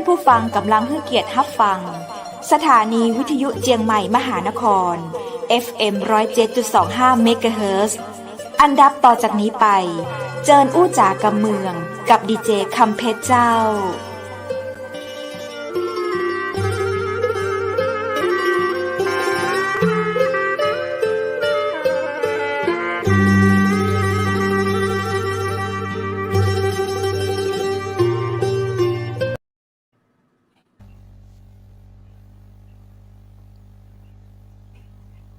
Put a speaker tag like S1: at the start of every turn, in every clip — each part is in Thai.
S1: ผู้ฟังกำลังให้เกียรติรับฟังสถานีวิทยุเจียงใหม่มหานคร FM 107.25 เมกะเฮิรตซ์อันดับต่อจากนี้ไปเจิญอู้จ๋ากำเมืองกับดีเจคำเพชรเจ้า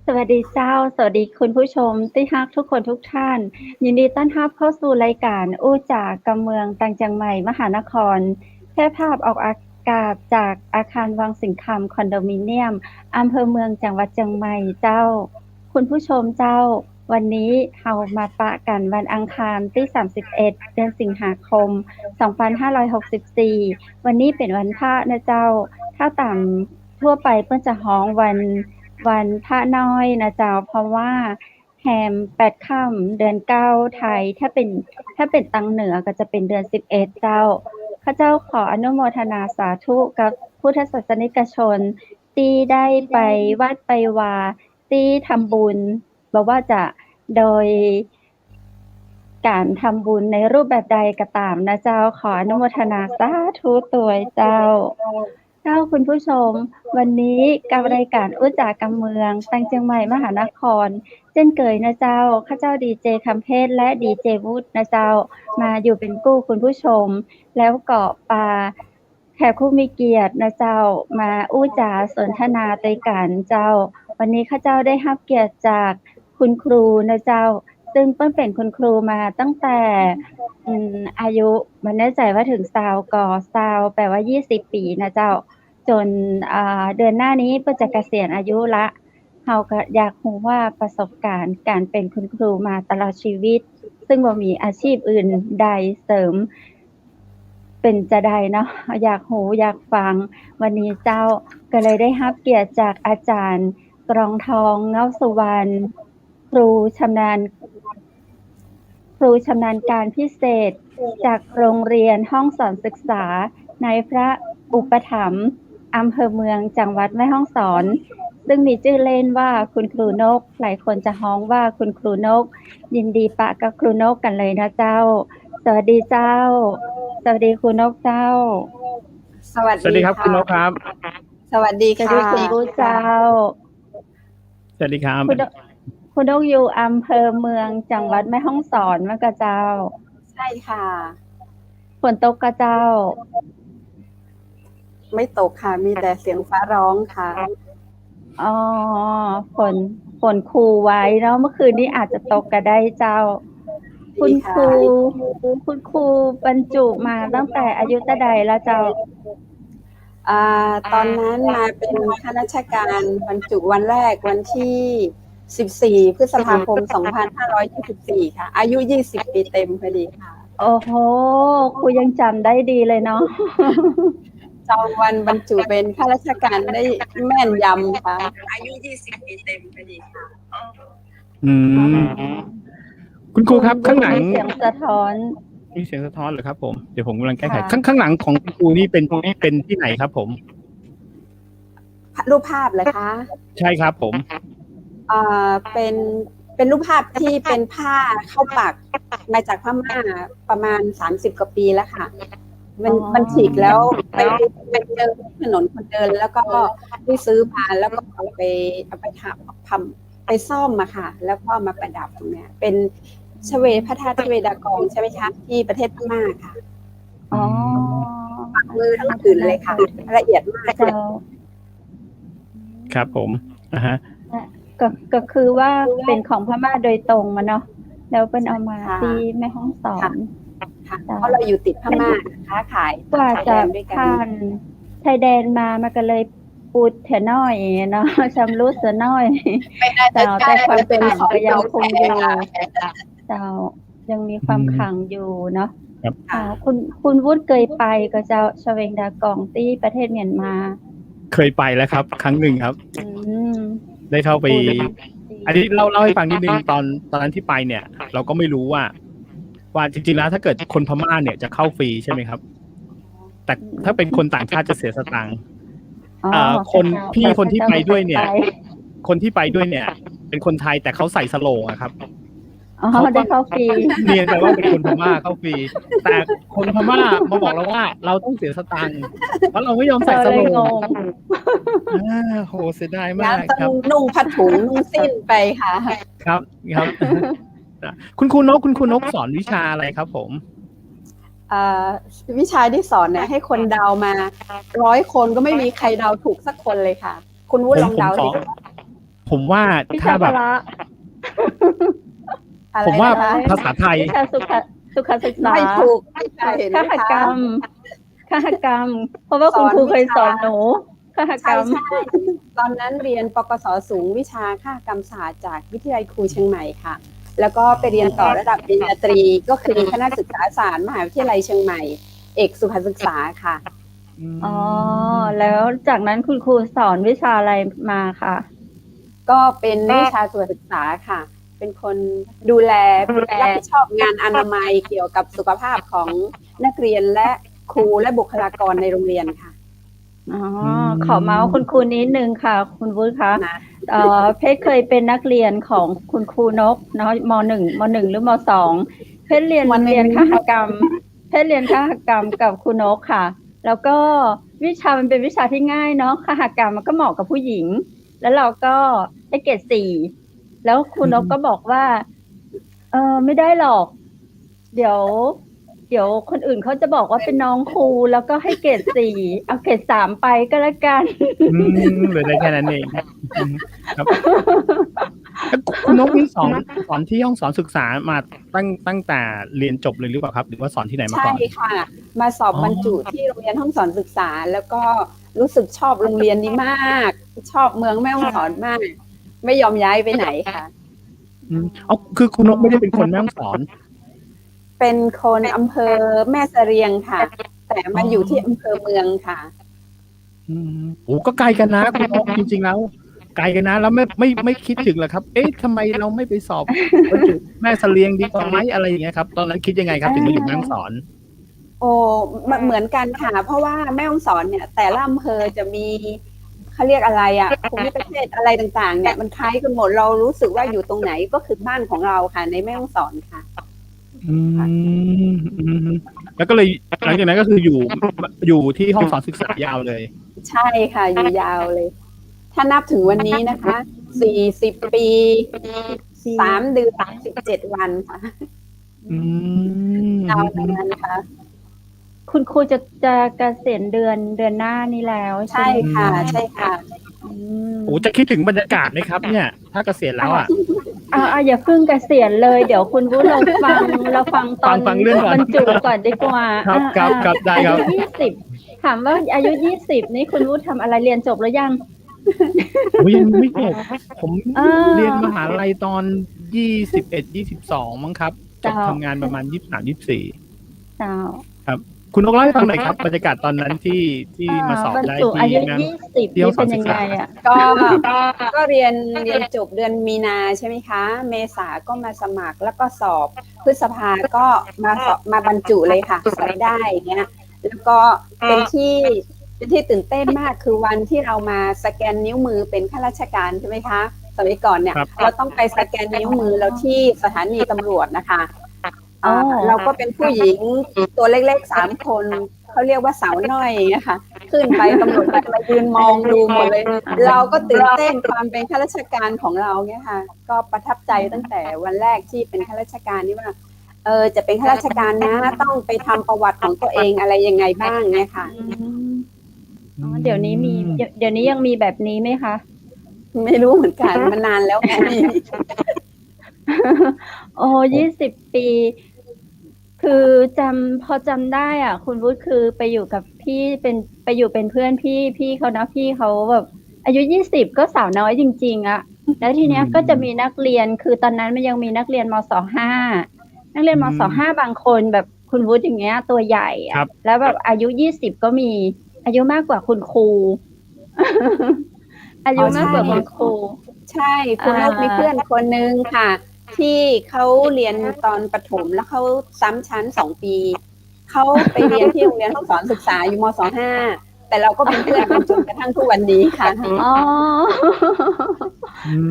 S2: สวัสดีเจ้าสวัสดีคุณผู้ชมที่ฮักทุกคนทุกท่านยินดีต้อนรับเข้าสู่รายการอู้จากกำเมืองตังเจียงใหม่มหานครแพร่ภาพออกอากาศจากอาคารวังสิงห์คำคอนโดมิเนียมอำเภอเมืองจังหวัดเชียงใหม่เจ้าคุณผู้ชมเจ้าวันนี้เรามาปะกันวันอังคารที่31เดือนสิงหาคม2564วันนี้เป็นวันพระนะเจ้าถ้าตามทั่วไปเพิ่นจะฮ้องวันพระน้อยนะเจ้าเพราะว่าแฮม8ค่ำเดือน9ไทยถ้าเป็นตังเหนือก็จะเป็นเดือน11เจ้าข้าเจ้าขออนุโมทนาสาธุกับพุทธศาสนิกชนที่ได้ไปวัดไปวาที่ทำบุญบอกว่าจะโดยการทำบุญในรูปแบบใดก็ตามนะเจ้าขออนุโมทนาสาธุตัวเจ้าคุณผู้ชมวันนี้กับรายการอู้จากกำเมืองตังเจียงใหม่มหานครเช่นเคยนะเจ้าข้าเจ้าดีเจคำเพชรและดีเจวุฒินะเจ้ามาอยู่เป็นกู้คุณผู้ชมแล้วก็ปาแขกผู้มีเกียรตินะเจ้ามาอู้จาสนทนาในการเจ้าวันนี้ข้าเจ้าได้รับเกียรติจากคุณครูนะเจ้าซึ่งเปิ้นเป็นคุณครูมาตั้งแต่อายุมันแน่ใจว่าถึง20ก่อ20แปลว่า20ปีนะเจ้าจนเดือนหน้านี้เปิ้นจะเกษียณอายุละเฮาก็อยากรู้ว่าประสบการณ์การเป็นคุณครูมาตลอดชีวิตซึ่งบ่มีอาชีพอื่นใดเสริมเป็นจะใดเนาะอยากรู้อยากฟังวันนี้เจ้าก็เลยได้รับเกียรติจากอาจารย์กรองทองเงาสุวรรณครูชำนาญการพิเศษจากโรงเรียนห้องสอนศึกษาในพระอุปถัมภ์อำเภอเมืองจังหวัดแม่ฮ่องสอนซึ่งมีชื่อเล่นว่าคุณครูนกหลายคนจะฮ้องว่าคุณครูนกยินดีปะกับครูนกกันเลยนะเจ้าสวัสดีเจ้าสวัสดีครูนกเจ้า
S3: สวัสดีครับคุณนกครับ
S2: สวัสดีค่ะคุณครูเจ้า
S3: สวัสดีครับ
S2: คุณนกอยู่อำเภอเมืองจังหวัดแม่ฮ่องสอนมั้งกะเจ้า
S4: ใช่ค่ะ
S2: ฝนตกกะเจ้า
S4: ไม่ตกค่ะมีแต่เสียงฟ้าร้องค่ะ
S2: อ๋อฝนคูไว้เนาะเมื่อคืนนี้อาจจะตกก็ได้เจ้าคุณครูบรรจุมาตั้งแต่อายุเท่าใดแล้วเจ้า
S4: ตอนนั้นมาเป็นข้าราชการบรรจุวันแรกวันที่14พฤษภาคม2524ค่ะอายุ20ปีเต็มพอดีค่ะ
S2: โอ้โหครูยังจำได้ดีเลยเนาะ
S4: จองวันบรรจุเป็นข้าราชการได้แม่นยำค่ะอายุ20ปีเต็มพอดีค่ะ
S3: คุณครูครับข้างหลัง
S2: มีเสียงสะท้อน
S3: เหรอครับผมเดี๋ยวผมกำลังแก้ไขข้างหลังของคุณครูนี่เป็นที่ไหนครับผม
S4: รูปภาพเลยคะ
S3: ใช่ครับผม
S4: เป็นรูปภาพที่เป็นผ้าเข้าปักมาจากพม่าประมาณ30กว่าปีแล้วค่ะมันฉีกแล้วไปเจอถนนคนเดินแล้วก็ไปซื้อมาแล้วก็เอาไปทำไปซ่อมมาค่ะแล้วก็มาประดับตรงเนี้ยเป็นพระธาตุชเวดากองใช่ไหมคะที่ประเทศพม่าค่ะ
S2: อ๋อ
S4: ปักมือทั้งผืนเลยค่ะละเอียดมากเลย
S3: ครับผม
S2: ก็คือว่าเป็นของพม่าโดยตรงมาเนาะแล้วเป็นเอามาที่แม่ฮ่องสอน
S4: เพราะเราอยู่ติดพม่าค้าขาย
S2: กว่าจะผ่านชายแดนมามันก็เลยปูดเถอะน้อยเนาะชำรุดเสียน้อยแต่ความเป็นของยังคงอยู่ยังมีความขลังอยู่เนาะคุณวุฒิเคยไปก็เจ้าชเวงดากองที่ประเทศเมียนมา
S3: เคยไปแล้วครับครั้งหนึ่งครับได้เข้าไปอันนี้เล่าให้ฟังนิดนึงตอนนั้นที่ไปเนี่ยเราก็ไม่รู้ว่าจริงๆแล้วถ้าเกิดคนพม่าเนี่ยจะเข้าฟรีใช่ไหมครับ แต่ถ้าเป็นคนต่างชาติจะเสียสตางค์คน
S2: ค่ะ
S3: พี่คนที่ไปด้วยเนี่ย
S2: ไป
S3: คนที่ไปด้วยเนี่ย เป็นคนไทยแต่เขาใส่สโลงอะครับ
S2: อ๋อได้เข้าฟรี
S3: เนียนไปว่าเป็นคนพม่าเข้าฟรีแต่คนพม่ามาบอกเราว่าเราต้องเสียสตางค์เพราะเราไม่ยอมใส่ส
S2: เรา
S3: โล
S2: เลย
S3: ง
S2: งง
S3: โหเสียดาย
S4: งั้
S3: มาน ก
S4: ต้
S3: ครั
S4: อบ งนุ่งผ้าถุงนุ่งสิ้นไปค่ะ
S3: ครับครับ คุณครูนกสอนวิชาอะไรครับผม
S4: วิชาที่สอนเนี่ยให้คนเดามา100 คนก็ไม่มีใครเดาถูกสักคนเลยค่ะ คุณวุฒิลองเดาดิ
S3: ผมว่า
S2: วิ
S3: ถ้า
S2: ชา
S3: แบ
S2: พ
S3: บ
S2: ละ
S4: อะไร
S3: ผมว่า
S4: นะคะ
S3: ภาษาไทย
S2: วิชาสุขศึกษา
S4: ไม่ถูกไม่ใช่เห็นไหม
S2: คหกร
S4: คะ
S2: รมคหกรรม เพราะว่าคุณครูเคยสอนหนูคหกร
S4: ใช่
S2: รม
S4: ใช่ตอนนั้นเรียนปกสสูงวิชาคหกรรมศาสตร์จากวิทยาลัยครูเชียงใหม่ค่ะ แล้วก็ไปเรียนต่อระดับปริญญาตรีก็คือคณะศึกษาศาสตร์มหาวิทยาลัยเชียงใหม่ เอกสุขศึกษาค่ะ
S2: อ๋อ แล้วจากนั้นคุณครูสอนวิชาอะไรมาคะ
S4: ก็เป็นวิชาสุขศึกษาค่ะ เป็นคนดูแลรับผิดชอบงานอนามัยเกี่ยวกับสุขภาพของนักเรียนและครูและบุคลากรในโรงเรียนค่ะ
S2: อ๋อ ขอเมาส์คุณครูนิดนึงค่ะ คุณวุฒิคะ
S4: นะ
S2: เพชรเคยเป็นนักเรียนของคุณครูนกเนาะม.1 หรือม.2 เพชรเรียนคหกรรม เพชรเรียนคหกรรมกับครูนกค่ะ แล้วก็วิชามันเป็นวิชาที่ง่ายเนาะคหกรรมมันก็เหมาะกับผู้หญิง แล้วเราก็ได้เกรด 4แล้วครูนกก็บอกว่าไม่ได้หรอก เดี๋ยวคนอื่นเขาจะบอกว่าเป็นน้องครูแล้วก็ให้เกรด 4เอาเกรด 3ไปก็แล้วกัน
S3: เหลือได้แค่นั้นเองครับแล้วคุณนกนี่สอนที่ห้องสอนศึกษามาตั้งแต่เรียนจบเลยหรือเปล่าครับ หรือว่าสอนที่ไหนมาก่
S4: ใช่
S3: อน
S4: ค่ะ มาสอบบรรจุที่โรงเรียนห้องสอนศึกษา แล้วก็รู้สึกชอบโรงเรียนนี้มาก ชอบเมืองแม่ฮ่องสอนมาก ไม่ยอมย้ายไปไหนค่ะ
S3: เอาคือคุณนกไม่ได้เป็นคนแม่ฮ่องสอน
S4: เป็นคนอำเภอแม่เสรียงค่ะ แต่มาอยู่ที่อำเภอเมืองค่ะ
S3: โอ้ก็ไกลกันนะคุณนกจริงๆแล้วไกลกันนะแล้วไม่คิดถึงเหรอครับ เอ๊ะทำไมเราไม่ไปสอบบรรจุแม่เสลียงดีกว่าไหมอะไรอย่างเงี้ยครับตอนนั้นคิดยังไงครับถึงมาอยู่แม่ฮ่องสอน
S4: โอ้เหมือนกันค่ะ เพราะว่าแม่ฮ่องสอนเนี่ย แต่ละอำเภอจะมีเขาเรียกอะไรอ่ะภูมิประเทศอะไรต่างๆ เนี่ยมันคล้ายกันหมดเรารู้สึกว่าอยู่ตรงไหนก็คือบ้านของเราค่ะ ในแม่ฮ่องสอนค่ะ
S3: แล้วก็เลยหลังจากนั้นก็คืออยู่ที่ห้องสอนศึกษายาวเลย
S4: ใช่ค่ะ อยู่ยาวเลย ถ้านับถึงวันนี้นะคะ40 ปี 3 เดือน 17 วันค่ะยาวนานค่ะ
S2: คุณครูจะเกษียณเดือนหน้านี้แล้ว
S4: ใช่
S2: ไหม
S4: ค่ะ ใช่ค่ะ
S3: โอ้จะคิดถึงบรรยากาศไหมครับ เนี่ย ถ้าเกษียณแล้วอ่ะ
S2: อย่าเพิ่งเกษียณเลย เดี๋ยวคุณวุฒิเราฟังตอน
S3: ฟังเรื่องก่อน
S2: บรรจุก่อนดีกว่า
S3: ครับได้ครับ
S2: อายุ20ถามว่าอายุ20นี่คุณวุฒิทำอะไรเรียนจบแล้วยัง
S3: ยังไม่จบผม
S2: า
S3: เรียนมหาลัยตอน21-22มั้งครับจบ
S2: จ้า
S3: ทำงานประมาณ23-24
S2: เจ้า
S3: ครับ คุณนกเล่าให้ฟังหน่อยครับบรรยากาศตอนนั้นที่มาสอบบ
S2: รร
S3: ได้
S2: จุอา
S3: ที่
S2: ยุ
S3: แม่
S2: 20
S3: ที่ห้
S2: นี่
S3: องสอ
S2: เป็น น
S3: ศึ
S2: ยั
S3: ก
S2: ง
S3: ษา
S2: ไงอ่ะ
S4: ก็เรียนจบเดือนมีนาใช่ไหมคะ เมษาก็มาสมัครแล้วก็สอบพฤษภาก็มาสอบมาบรรจุเลยค่ะสอบได้อย่างเงี้ยแล้วก็เป็นที่ตื่นเต้นมากคือวันที่เรามาสแกนนิ้วมือเป็นข้าราชการใช่ไหมคะสมัยก่อนเนี่ย
S3: ครับ
S4: เราต้องไปสแกนนิ้วมือเราที่สถานีตำรวจนะคะ
S2: อ๋อ
S4: เราก็เป็นผู้หญิงตัวเล็กๆ3 คนเขาเรียกว่าสาวน้อยนะคะขึ้นไปตำรวจมายืนมองดูหมดเลย เราก็ตื่นเต้นความเป็นข้าราชการของเราเนี่ยค่ะ ก็ประทับใจตั้งแต่วันแรกที่เป็นข้าราชการนี่ว่าจะเป็นข้าราชการนะต้องไปทำประวัติของตัวเองอะไรยังไงบ้างเนี่ยค่ะ
S2: เดี๋ยวนี้ยังมีแบบนี้ไหมคะ
S4: ไม่รู้เหมือนกันมันนานแล้วไง
S2: โอ้20 ปี คือพอจำได้อ่ะ คุณวุฒิคือไปอยู่กับพี่ไปอยู่เป็นเพื่อนพี่เขานะพี่เขาแบบอายุ20ก็สาวน้อยจริงๆอ่ะ แล้วทีเนี้ยก็จะมีนักเรียนคือตอนนั้นมันยังมีนักเรียนม.25 นักเรียนม.25 บางคนแบบคุณวุฒิอย่างเงี้ยตัวใหญ่อ่ะแล้วแบบอายุ20ก็มีอายุมากกว่าคุณครู อายุมากกว่าคุณครู
S4: ใช่คุณลูกมีเพื่อนคนนึงค่ะ ที่เขาเรียนตอนประถมแล้วเขาซ้ำชั้น2 ปี เขาไปเรียนที่โรงเรียนห้องสอนศึกษาอยู่ม.25แต่เราก็เป็นเพื่อนกันจนกระทั่งทุกวันนี้ค่ะ
S2: อ๋อ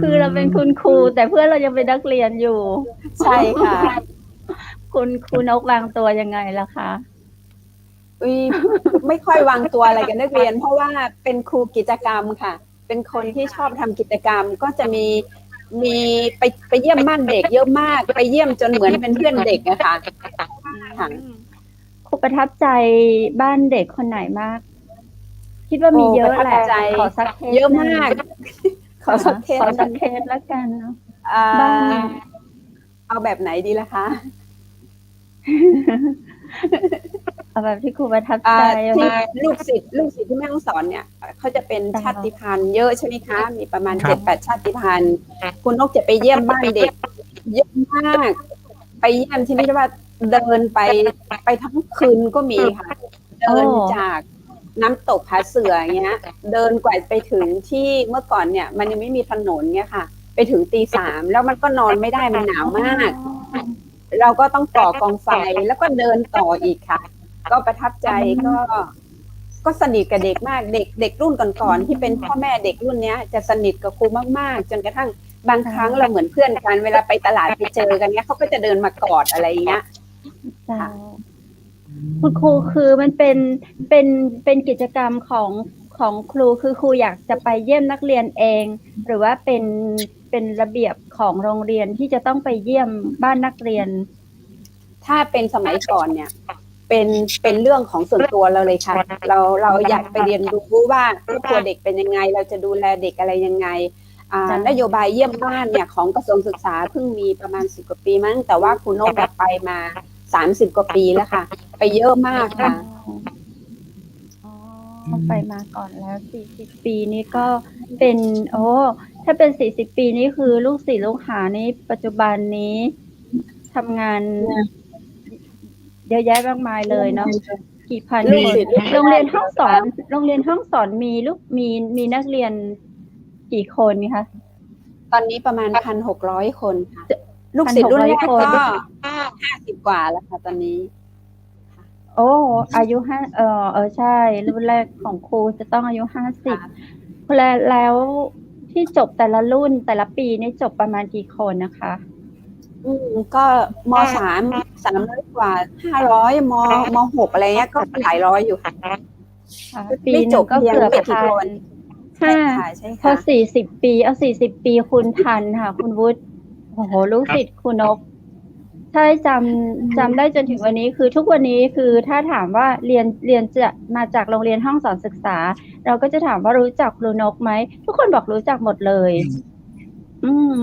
S2: คือเราเป็นคุณครูแต่เพื่อนเรายังเป็นนักเรียนอยู่
S4: ใช่ค่ะ
S2: คุณครูนกวางตัวยังไงล่ะคะ
S4: ไม่ค่อยวางตัวอะไรกับนักเรียน เพราะว่าเป็นครูกิจกรรมค่ะ เป็นคนที่ชอบทำกิจกรรมก็จะมีไปเยี่ยมบ้านเด็กเยอะมากไปเยี่ยมจนเหมือนเป็นเพื่อนเด็กอะค่ะค่ะ
S2: ครูประทับใจบ้านเด็กคนไหนมาก คิดว่ามีเยอะแหละ
S4: ประทับใจ
S2: ขอสักเคส
S4: เยอะมาก ขอสักเคส
S2: ขอสักเคสแล้วกันเนาะ
S4: บ้า
S2: บ้าน
S4: เอาแบบไหนดีล่ะคะ
S2: เอาแบบที่ครูประทับใจ
S4: ที่
S2: ว่า
S4: ลูกศิษย์ที่แม่ต้องสอนเนี่ยเขาจะเป็นชาติพันธุ์เยอะใช่ไหมคะ มีประมาณ
S3: ครับ
S4: 7-8 ชาติพันธุ์คุณนกจะไปเยี่ยมบ้านเด็กเยอะมาก ไปเยี่ยมที่นี่ว่าเดินไปทั้งคืนก็มีค่ะ เดินจากน้ำตกผาเสืออย่างเงี้ย เดินกว่าไปถึงที่เมื่อก่อนเนี่ย มันยังไม่มีถนนเนี่ยค่ะ ไปถึงตี 3แล้วมันก็นอนไม่ได้มันหนาวมาก เราก็ต้องก่อกองไฟแล้วก็เดินต่ออีกค่ะ ก็ประทับใจก็สนิทกับเด็กมากเด็กรุ่นก่อนๆที่เป็นพ่อแม่เด็กรุ่นเนี้ยจะสนิทกับครูมากๆจนกระทั่งบางครั้งเราเหมือนเพื่อนกันเวลาไปตลาดไปเจอกันเนี้ยเขาก็จะเดินมากอดอะไรอย่างเงี้ย
S2: จ้ะคุณครูคือมันเป็นกิจกรรมของครูคือครูอยากจะไปเยี่ยมนักเรียนเอง หรือว่าเป็นระเบียบของโรงเรียนที่จะต้องไปเยี่ยมบ้านนักเรียน
S4: ถ้าเป็นสมัยก่อนเนี่ยเป็นเรื่องของส่วนตัวเราเลยค่ะเราอยากไปเรียนรู้ว่าครอบครัวเด็กเป็นยังไงเราจะดูแลเด็กอะไรยังไงนโยบายเยี่ยมบ้านเนี่ยของกระทรวงศึกษาเพิ่งมีประมาณ10 กว่าปีมั้งแต่ว่าคุณนกแบบไปมา30 กว่าปีแล้วค่ะ ไปเยอะมากค่ะ
S2: ไปมาก่อนแล้ว40 ปีนี้ก็เป็นถ้าเป็น40 ปีนี้คือลูกศิษย์ลูกหานี้ปัจจุบันนี้ทำงานเยอะแยะมากมายเลยเนาะกี่พัน
S4: ลูก
S2: คน
S4: ศิษย์
S2: โรงเรียนห้องสอนมีนักเรียนกี่คนคะ
S4: ตอนนี้ประมาณ 1,600 คนค่ะลูกศิษย์รุ่นแรกก็50 กว่าแล้วค่ะตอนนี้
S2: โอ้อายุใช่รุ่นแรกของครูจะต้องอายุ50แล้วที่จบแต่ละรุ่นแต่ละปีนี่จบประมาณกี่คนนะคะ
S4: ก็ม.3 300 กว่า500ม.6 อะไรเงี้ยก็หลายร้อยอยู่ค่ะ
S2: ปีหนึ่งก็เกือบพัน
S4: ใช่ค่ะใช่
S2: พอ
S4: ค่ะ
S2: 40 ปี40 ปีคูณพันค่ะ คุณวุฒิโอ้โหลูกศิษย์คุณนกใช่จำได้จนถึงวันนี้คือทุกวันนี้คือถ้าถามว่าเรียนจะมาจากโรงเรียนห้องสอนศึกษา เราก็จะถามว่ารู้จักครูนกไหมทุกคนบอกรู้จักหมดเลย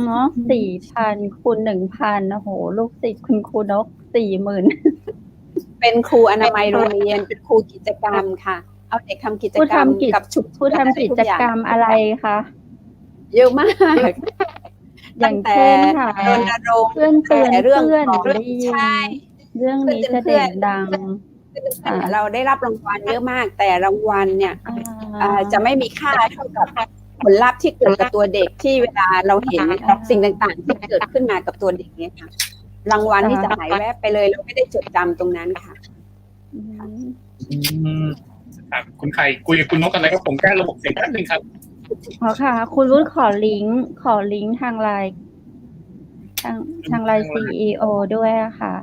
S2: เนาะ4,000 คูณ 1,000โอ้โหลูกศิษย์คุณครูนก 40,000
S4: เป็นครูอนามัยโรงเรียนเป็นครูกิจกรรมค่ะเอาเด็กทำกิจกรรมกับชุมชน
S2: ครูทำกิจกรรมอะไรคะ
S4: เยอะมาก
S2: อย่างเช่นค่ะ
S4: รณรงค์
S2: เพื่อนเตือน
S4: เรื่อง
S2: เพื่อน
S4: ของ
S2: ได้ยิน
S4: ใช่
S2: เรื่องนี้จะเด่นดัง
S4: เราได้รับรางวัลเยอะมาก แต่รางวัลเนี่ยจะไม่มีค่าเท่ากับผลลัพธ์ที่เกิดกับตัวเด็กที่เวลาเราเห็นสิ่งต่างๆที่เกิดขึ้นมากับตัวเด็กเนี่ยค่ะรางวัลที่จะหายแวบไปเลยเราไม่ได้จดจำตรงนั้นค่ะ
S5: คุณไข่คุยกับคุณนกกันเลยครับผมแก้ระบบเสียงแป๊บนึงครับ
S2: ค่ะ คุณรุ่นขอลิงก์ทางไลน์ทางไลน์ CEO ด้วยค่ะ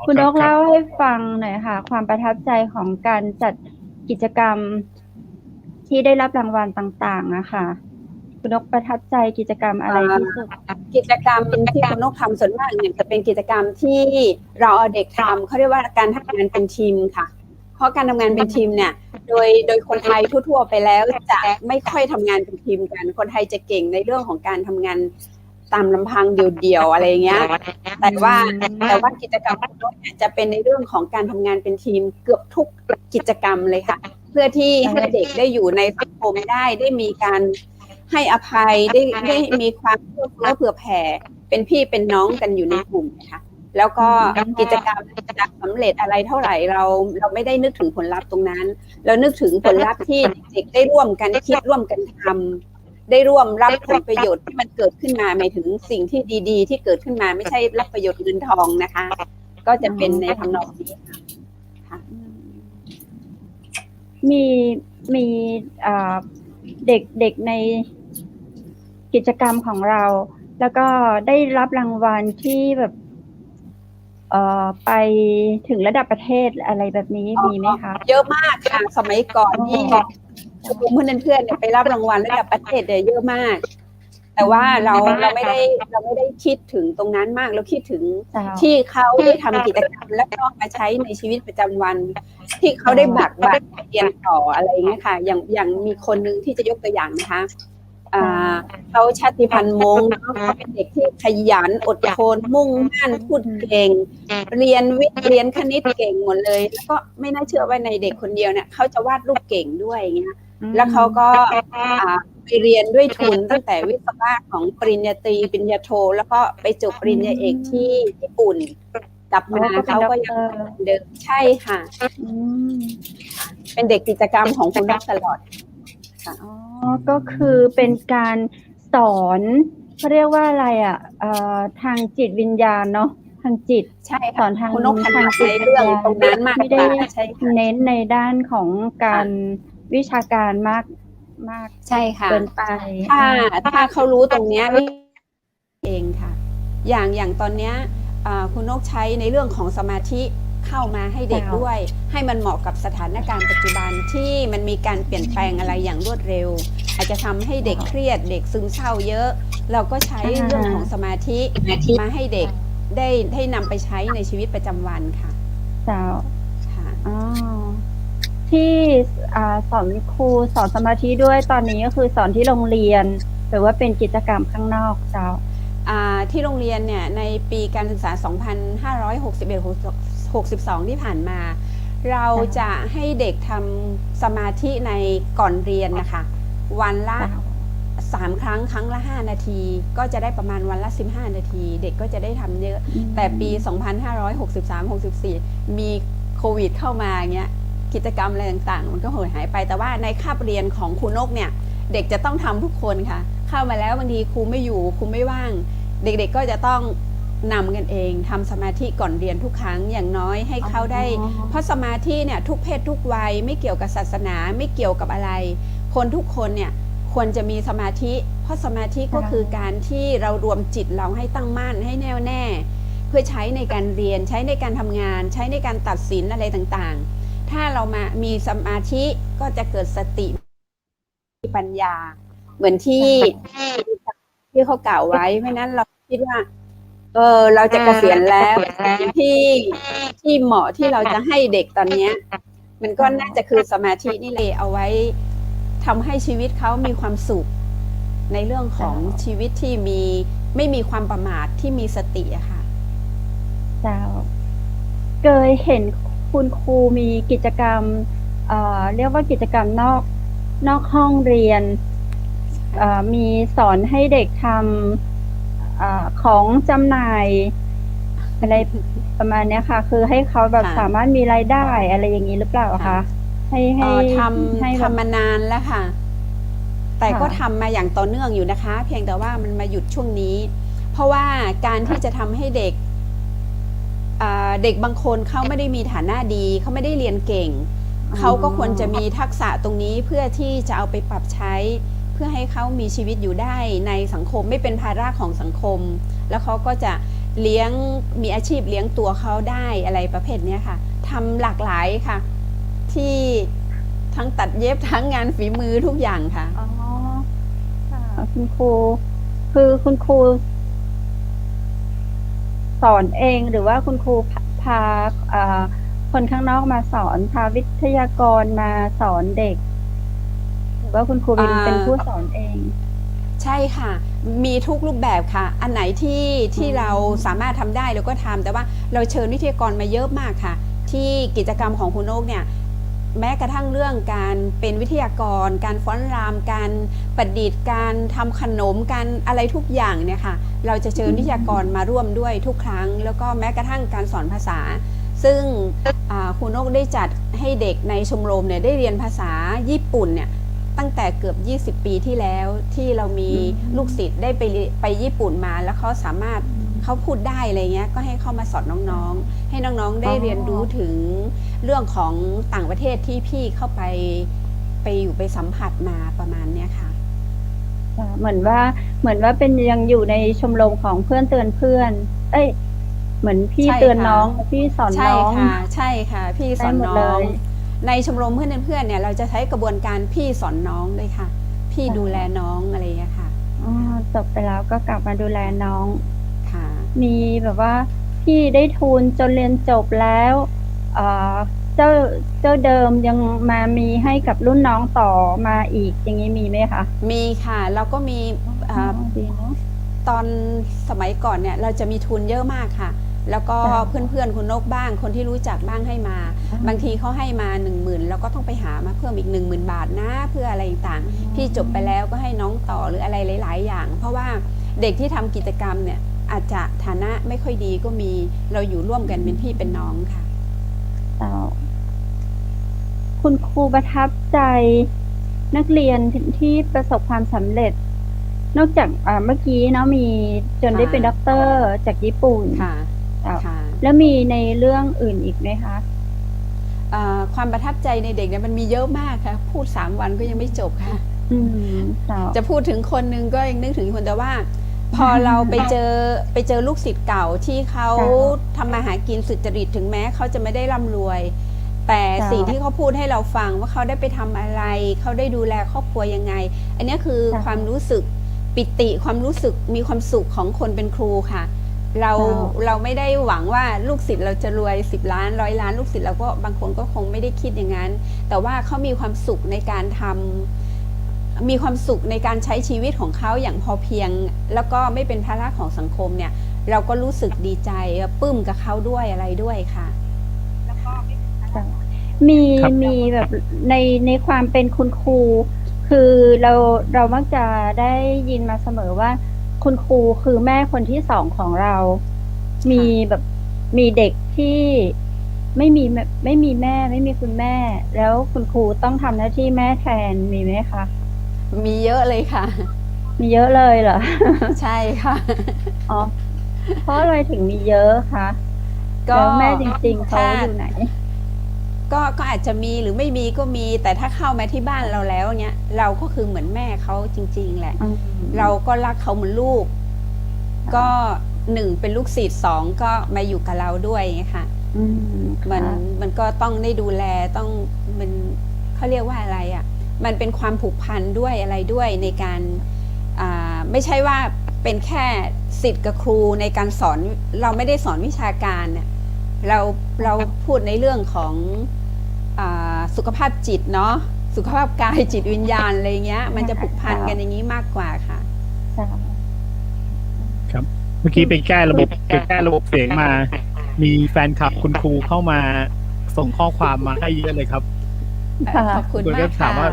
S2: คุณนกเล่าให้ฟังหน่อยค่ะ ความประทับใจของการจัดกิจกรรมที่ได้รับรางวัลต่างๆนะคะคุณนกประทับใจกิจกรรมอะไรที่สุด
S4: กิจกรรมที่คุณนกทำส่วนมากเนี่ยจะเป็นกิจกรรมที่เราเอาเด็กทำเขาเรียกว่าการทำงานเป็นทีมค่ะเพราะการทำงานเป็นทีมเนี่ยโดยคนไทยทั่วๆไปแล้วจะไม่ค่อยทำงานเป็นทีมกันคนไทยจะเก่งในเรื่องของการทำงานตามลำพังเดี่ยวๆอะไรเงี้ยแต่ว่ากิจกรรมของนกจะเป็นในเรื่องของการทำงานเป็นทีมเกือบทุกกิจกรรมเลยค่ะเพื่อที่ให้เด็กได้อยู่ในสังคมได้มีการให้อภัยได้มีความเอื้อเฟื้อเผื่อแผ่เป็นพี่เป็นน้องกันอยู่ในกลุ่มนะคะแล้วก็กิจกรรมจะสำเร็จอะไรเท่าไหร่เราไม่ได้นึกถึงผลลัพธ์ตรงนั้นเรานึกถึงผลลัพธ์ที่เด็กได้ร่วมกันคิดร่วมกันทำได้ร่วมรับผลประโยชน์ที่มันเกิดขึ้นมาหมายถึงสิ่งที่ดีๆที่เกิดขึ้นมาไม่ใช่รับประโยชน์เงินทองนะคะ ก็จะเป็นในทำนองนี้ค่ะ
S2: มีมีเด็กในกิจกรรมของเรา แล้วก็ได้รับรางวัลที่แบบไปถึงระดับประเทศอะไรแบบนี้มีไหมคะ
S4: เยอะมากค่ะสมัยก่อนที่กลุ่มเพื่อนๆเนี่ยไปรับรางวัลระดับประเทศเนี่ยเยอะมาก แต่ว่าเราไม่ได้คิดถึงตรงนั้นมากเราคิดถึงที่เขาได้ทำกิจกรรมแล้วก็มาใช้ในชีวิตประจำวัน ที่เขาได้บักเรียนต่ออะไรอย่างเงี้ยค่ะอย่างมีคนนึงที่จะยกตัวอย่างนะคะเขาชาติพันธุ์มงเขาเป็นเด็กที่ขยันอดทนมุ่งมั่นพูดเก่งเรียนวิทย์เรียนคณิตเก่งหมดเลยแล้วก็ไม่น่าเชื่อว่าในเด็กคนเดียวเนี่ยเขาจะวาดรูปเก่งด้วยอย่างเงี้ยแล้วเขาก็ไปเรียนด้วยทุนตั้งแต่วิศวะของปริญญาตรีปริญญาโทแล้วก็ไปจบปริญญาเอกที่ญี่ปุ่นกลับมาเขาก็ยังเดิมใช่ค่ะเป็นเด็กกิจกรรมของคุณนกตลอด
S2: ก็คือเป็นการสอนเขาเรียกว่าอะไรทางจิตวิญญาณเนาะทางจิต
S4: ใช่
S2: สอนทาง
S4: คุณนกทางจิตเรื่องตรงนั้นมาก
S2: ไม่ได้เน้นในด้านของการวิชาการมาก
S4: ใช่ค่ะ
S2: เกินไป
S4: ถ้าเขารู้ตรงเนี้ยเองค่ะอย่างตอนเนี้ยคุณนกใช้ในเรื่องของสมาธิเข้ามาให้เด็กด้วยให้มันเหมาะกับสถานการณ์ปัจจุบันที่มันมีการเปลี่ยนแปลงอะไรอย่างรวดเร็วอาจจะทำให้เด็กเครียดเด็กซึมเศร้าเยอะเราก็ใช้เรื่องของสมาธิมาให้เด็กได้นำไปใช้ในชีวิตประจำวันค่ะ
S2: เจ้าค่ะที่สอนครูสอนสมาธิด้วยตอนนี้ก็คือสอนที่โรงเรียนหรือว่าเป็นกิจกรรมข้างนอกเจ้า
S4: ที่โรงเรียนเนี่ยในปีการศึกษา 2561-62 ที่ผ่านมาเราจะให้เด็กทำสมาธิในก่อนเรียนนะคะวันละ3 ครั้งครั้งละ5 นาทีก็จะได้ประมาณวันละ15 นาทีเด็กก็จะได้ทำเยอะแต่ปี 2563-64 มีโควิดเข้ามาเงี้ยกิจกรรมอะไรต่างๆมันก็หายไปแต่ว่าในคาบเรียนของครูนกเนี่ยเด็กจะต้องทำทุกคนค่ะเข้ามาแล้วบางทีครูไม่อยู่ครูไม่ว่างเด็กๆก็จะต้องนำกันเองทำสมาธิก่อนเรียนทุกครั้งอย่างน้อยให้เขาได้เพราะสมาธิเนี่ยทุกเพศทุกวัยไม่เกี่ยวกับศาสนาไม่เกี่ยวกับอะไรคนทุกคนเนี่ยควรจะมีสมาธิเพราะสมาธิก็คือการที่เรารวมจิตเราให้ตั้งมั่นให้แน่วแน่เพื่อใช้ในการเรียนใช้ในการทำงานใช้ในการตัดสินอะไรต่างๆถ้าเรามีสมาธิก็จะเกิดสติปัญญาเหมือนที่เขากล่าวไว้เพราะนั้นเราคิดว่าเราจะเกษียณแล้วที่เหมาะที่เราจะให้เด็กตอนนี้มันก็น่าจะคือสมาธินี่เลยเอาไว้ทำให้ชีวิตเขามีความสุขในเรื่องของชีวิตที่ไม่มีความประมาทที่มีสติอะค่ะ
S2: เจ้าเคยเห็นคุณครูมีกิจกรรมเรียกว่ากิจกรรมนอกห้องเรียนมีสอนให้เด็กทำของจำหน่ายอะไรประมาณนี้ค่ะคือให้เขาแบบสามารถมีรายได้อะไรอย่างนี้หรือเปล่าคะให้
S4: ทำมานานแล้วค่ะแต่ก็ทำมาอย่างต่อเนื่องอยู่นะคะเพียงแต่ว่ามันมาหยุดช่วงนี้เพราะว่าการที่จะทำให้เด็กบางคนเขาไม่ได้มีฐานะดีเขาไม่ได้เรียนเก่งเขาก็ควรจะมีทักษะตรงนี้เพื่อที่จะเอาไปปรับใช้เพื่อให้เขามีชีวิตอยู่ได้ในสังคมไม่เป็นภาระของสังคมแล้วเขาก็จะมีอาชีพเลี้ยงตัวเขาได้อะไรประเภทนี้ค่ะทำหลากหลายค่ะที่ทั้งตัดเย็บทั้งงานฝีมือทุกอย่างค่ะ
S2: อ๋อคุณครูคือคุณครูสอนเองหรือว่าคุณครูพาคนข้างนอกมาสอนพาวิทยากรมาสอนเด็กหรือว่าคุณครูเป็นผู้สอนเอง
S4: ใช่ค่ะมีทุกรูปแบบค่ะอันไหนที่เราสามารถทำได้เราก็ทำแต่ว่าเราเชิญวิทยากรมาเยอะมากค่ะที่กิจกรรมของคุณนกเนี่ยแม้กระทั่งเรื่องการเป็นวิทยากรการฟ้อนรำการประดิษฐ์การทำขนมการอะไรทุกอย่างเนี่ยค่ะเราจะเชิญวิทยากรมาร่วมด้วยทุกครั้งแล้วก็แม้กระทั่งการสอนภาษาซึ่งคุณนกได้จัดให้เด็กในชมรมเนี่ยได้เรียนภาษาญี่ปุ่นเนี่ยตั้งแต่เกือบ20 ปีที่แล้วที่เรามีลูกศิษย์ได้ไปญี่ปุ่นมาแล้วเขาสามารถ เขาพูดได้อะไรเงี้ยก็ให้เข้ามาสอนน้องๆให้น้องๆได้เรียนรู้ถึงเรื่องของต่างประเทศที่พี่เข้าไปอยู่ไปสัมผัสมาประมาณเนี้ยค่ะ
S2: เหมือนว่าเป็นยังอยู่ในชมรมของเพื่อนเตือนเพื่อน เอ้ย เหมือนพี่
S4: ใช่
S2: เตือน
S4: ค่ะ
S2: น้องพี่สอน
S4: ใช่
S2: น้อง
S4: ค่ะใช่ค่ะพี่สอน
S2: ได้หมด
S4: น้
S2: เล
S4: อง
S2: ย
S4: ในชมรมเพื่อนเพื่อนเนี่ยเราจะใช้กระบวนการพี่สอนน้องเลยค่ะ พี่ดูแลน้องอะไรอย่างเงี้ยค่ะ
S2: อ๋อจบไปแล้วก็กลับมาดูแลน้อง
S4: ค่ะ
S2: มีแบบว่าพี่ได้ทุนจนเรียนจบแล้วเอ่อเจ้าเดิมยังมามีให้กับรุ่นน้องต่อมาอีกอย่างนี้มีไหมคะ
S4: มีค่ะเราก็มี
S2: ดีเนาะ
S4: ตอนสมัยก่อนเนี่ยเราจะมีทุนเยอะมากค่ะ แล้วก็
S2: ค่ะ
S4: เพื่อนๆคุณนกบ้างคนที่รู้จักบ้างให้มา บางทีเขาให้มา 10,000แล้วก็ต้องไปหามาเพิ่มอีก 10,000 บาทนะเพื่ออะไรต่างๆพี่จบไปแล้วก็ให้น้องต่อหรืออะไรหลายๆอย่าง เพราะว่าเด็กที่ทำกิจกรรมเนี่ยอาจจะฐานะไม่ค่อยดีก็มีเราอยู่ร่วมกันเป็นพี่เป็นน้องค่ะ
S2: คุณครูประทับใจนักเรียนที่ประสบความสำเร็จ นอกจากเมื่อกี้เนาะมีจนได้เป็นด็อกเตอร์จากญี่ปุ่น
S4: ค่ะ
S2: อ่า
S4: ค่ะ
S2: แล้วมีในเรื่องอื่นอีกไหมคะ
S4: ความประทับใจในเด็กเนี่ยมันมีเยอะมากค่ะพูด3 วันก็ยังไม่จบค่ะ
S2: ค่ะ
S4: จะพูดถึงคนหนึงก็ยังนึกถึงคนแต่ว่า พอเราไปเจอลูกศิษย์เก่าที่เขาทำมาหากินสุจริตถึงแม้เขาจะไม่ได้ร่ำรวย แต่สิ่งที่เขาพูดให้เราฟังว่าเขาได้ไปทำอะไรเขาได้ดูแลครอบครัวยังไง อันนี้คือความรู้สึกปิติความรู้สึกมีความสุขของคนเป็นครูค่ะ เราไม่ได้หวังว่าลูกศิษย์เราจะรวย10 ล้าน100 ล้านลูกศิษย์เราก็บางคนก็คงไม่ได้คิดอย่างนั้น แต่ว่าเขามีความสุขในการทำมีความสุขในการใช้ชีวิตของเขาอย่างพอเพียง แล้วก็ไม่เป็นภาระของสังคมเนี่ยเราก็รู้สึกดีใจปลื้มกับเขาด้วยอะไรด้วยค่ะ
S2: มี
S3: ครับ
S2: มีแบบในความเป็นคุณครู คือเรามักจะได้ยินมาเสมอว่า คุณครูคือแม่คนที่2ของเรา มีแบบมีเด็กที่ไม่มีแม่ไม่มีคุณแม่ แล้วคุณครูต้องทำหน้าที่แม่แทนมีไหมคะ
S4: มีเยอะเลยค่ะ
S2: มีเยอะเลยเหรอ
S4: ใช่ค่ะ
S2: อ๋อ เพราะอะไรถึงมีเยอะคะ
S4: ก็
S2: แล้วแม่จริงๆเขาอยู่ไหน
S4: ก็อาจจะมีหรือไม่มีก็มี แต่ถ้าเข้ามาที่บ้านเราแล้วเนี่ยเราก็คือเหมือนแม่เขาจริง ๆ แหละ เราก็รักเขาเหมือนลูก ก็1เป็นลูกศิษย์2ก็มาอยู่กับเราด้วยไงค่ะ มันก็ต้องได้ดูแลต้องมันเขาเรียกว่าอะไรอ่ะมันเป็นความผูกพันด้วยอะไรด้วยในการไม่ใช่ว่าเป็นแค่ศิษย์กับครูในการสอนเราไม่ได้สอนวิชาการเนี่ยเราพูดในเรื่องของสุขภาพจิตเนาะสุขภาพกายจิตวิญญาณอะไรเงี้ยมันจะผูกพันกันอย่างนี้มากกว่าค่ะ
S3: ครับเมื่อกี้ไปแก้ระบบเสียงมา มีแฟนคลับคุณครูเข้ามาส่งข้อความมาให้เยอะเลยครับ
S4: ขอบคุณ
S3: คุณ
S4: มา
S3: ก็
S4: ก
S3: ถา
S4: ค่ะ
S3: มว่า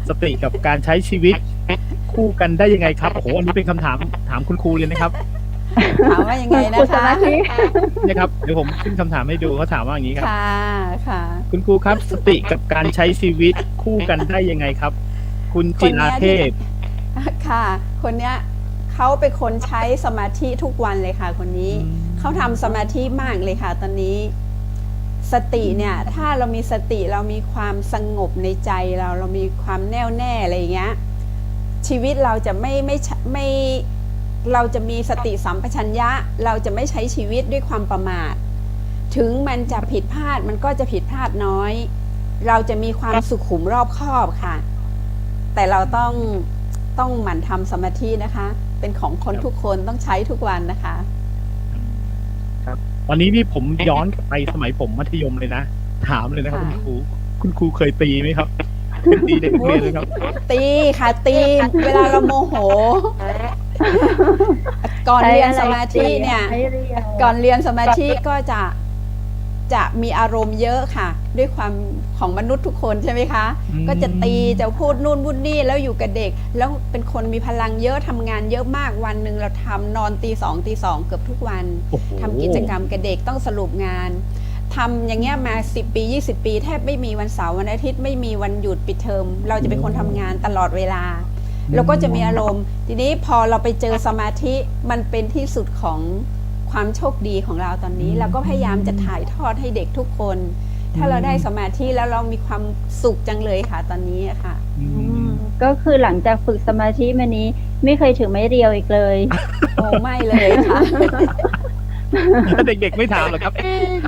S3: สติกับการใช้ชีวิตคู่กันได้ยังไงครับโอ้โหอันนี้เป็นคำถามคุณครูเลยนะครับ
S4: ถามว่ายังไงนะ
S2: คุณส
S4: คะ
S2: มาธิ
S3: นะครับเดี๋ยวผมขึ้นคำถามให้ดูเขาถามว่าอย่างนี้ครับ
S4: ค่ะค่ะ
S3: คุณครูครับ สติกับการใช้ชีวิตคู่กันได้ยังไงครับ คุณจิราเทพ
S4: ค่ะ คนเนี้ยเขาเป็นคนใช้สมาธิทุกวันเลยค่ะ คนนี้เขาทำสมาธิมากเลยค่ะ ตอนนี้ สติเนี่ยถ้าเรามีสติเรามีความสงบในใจเรามีความแน่วแน่อะไรอย่างเงี้ยชีวิตเราจะไม่เราจะมีสติสัมปชัญญะเราจะไม่ใช้ชีวิตด้วยความประมาทถึงมันจะผิดพลาดมันก็จะผิดพลาดน้อย เราจะมีความสุขุมรอบคอบค่ะ แต่เราต้องหมั่นทำสมาธินะคะ เป็นของคนทุกคนต้องใช้ทุกวันนะคะ
S3: ครับตอนนี้นี่ผมย้อนกลับไปสมัยผมมัธยมเลยนะ ถามเลยนะครับ
S4: ค่ะ
S3: คุณครูเคยตีไหมครับเคยตีเด็กนักเรียนไหมครับ
S4: ตีค่ะตีเวลาเราโมโห ก่อนเรียนสมาธิเนี่ย ก่อนเรียนสมาธิก็จะมีอารมณ์เยอะค่ะ ด้วยความของมนุษย์ทุกคนใช่ไหมคะ
S3: อืม
S4: ก็จะตีจะพูดนู่นพูดนี่แล้วอยู่กับเด็ก แล้วเป็นคนมีพลังเยอะทำงานเยอะมากวันหนึ่งเราทำนอนตี 2ตี 2เกือบทุกวัน
S3: โอ้โห
S4: ทำกิจกรรมกับเด็กต้องสรุปงานทำอย่างเงี้ยมา10 ปี20 ปีแทบไม่มีวันเสาร์วันอาทิตย์ไม่มีวันหยุดปิดเทอมเราจะเป็นคนทำงานตลอดเวลา แล้วก็จะมีอารมณ์ ทีนี้พอเราไปเจอสมาธิมันเป็นที่สุดของ ความโชคดีของเราตอนนี้เราก็พยายามจะถ่ายทอดให้เด็กทุกคน ถ้าเราได้สมาธิแล้วเรามีความสุขจังเลยค่ะ ตอนนี้ค่ะ
S2: ก็คือหลังจากฝึกสมาธิมานี้ไม่เคยถือไม้เรียวอีกเลย
S4: โอ้ไม่เลยค่ะ
S3: เด็กๆไม่ถามหรอกครับ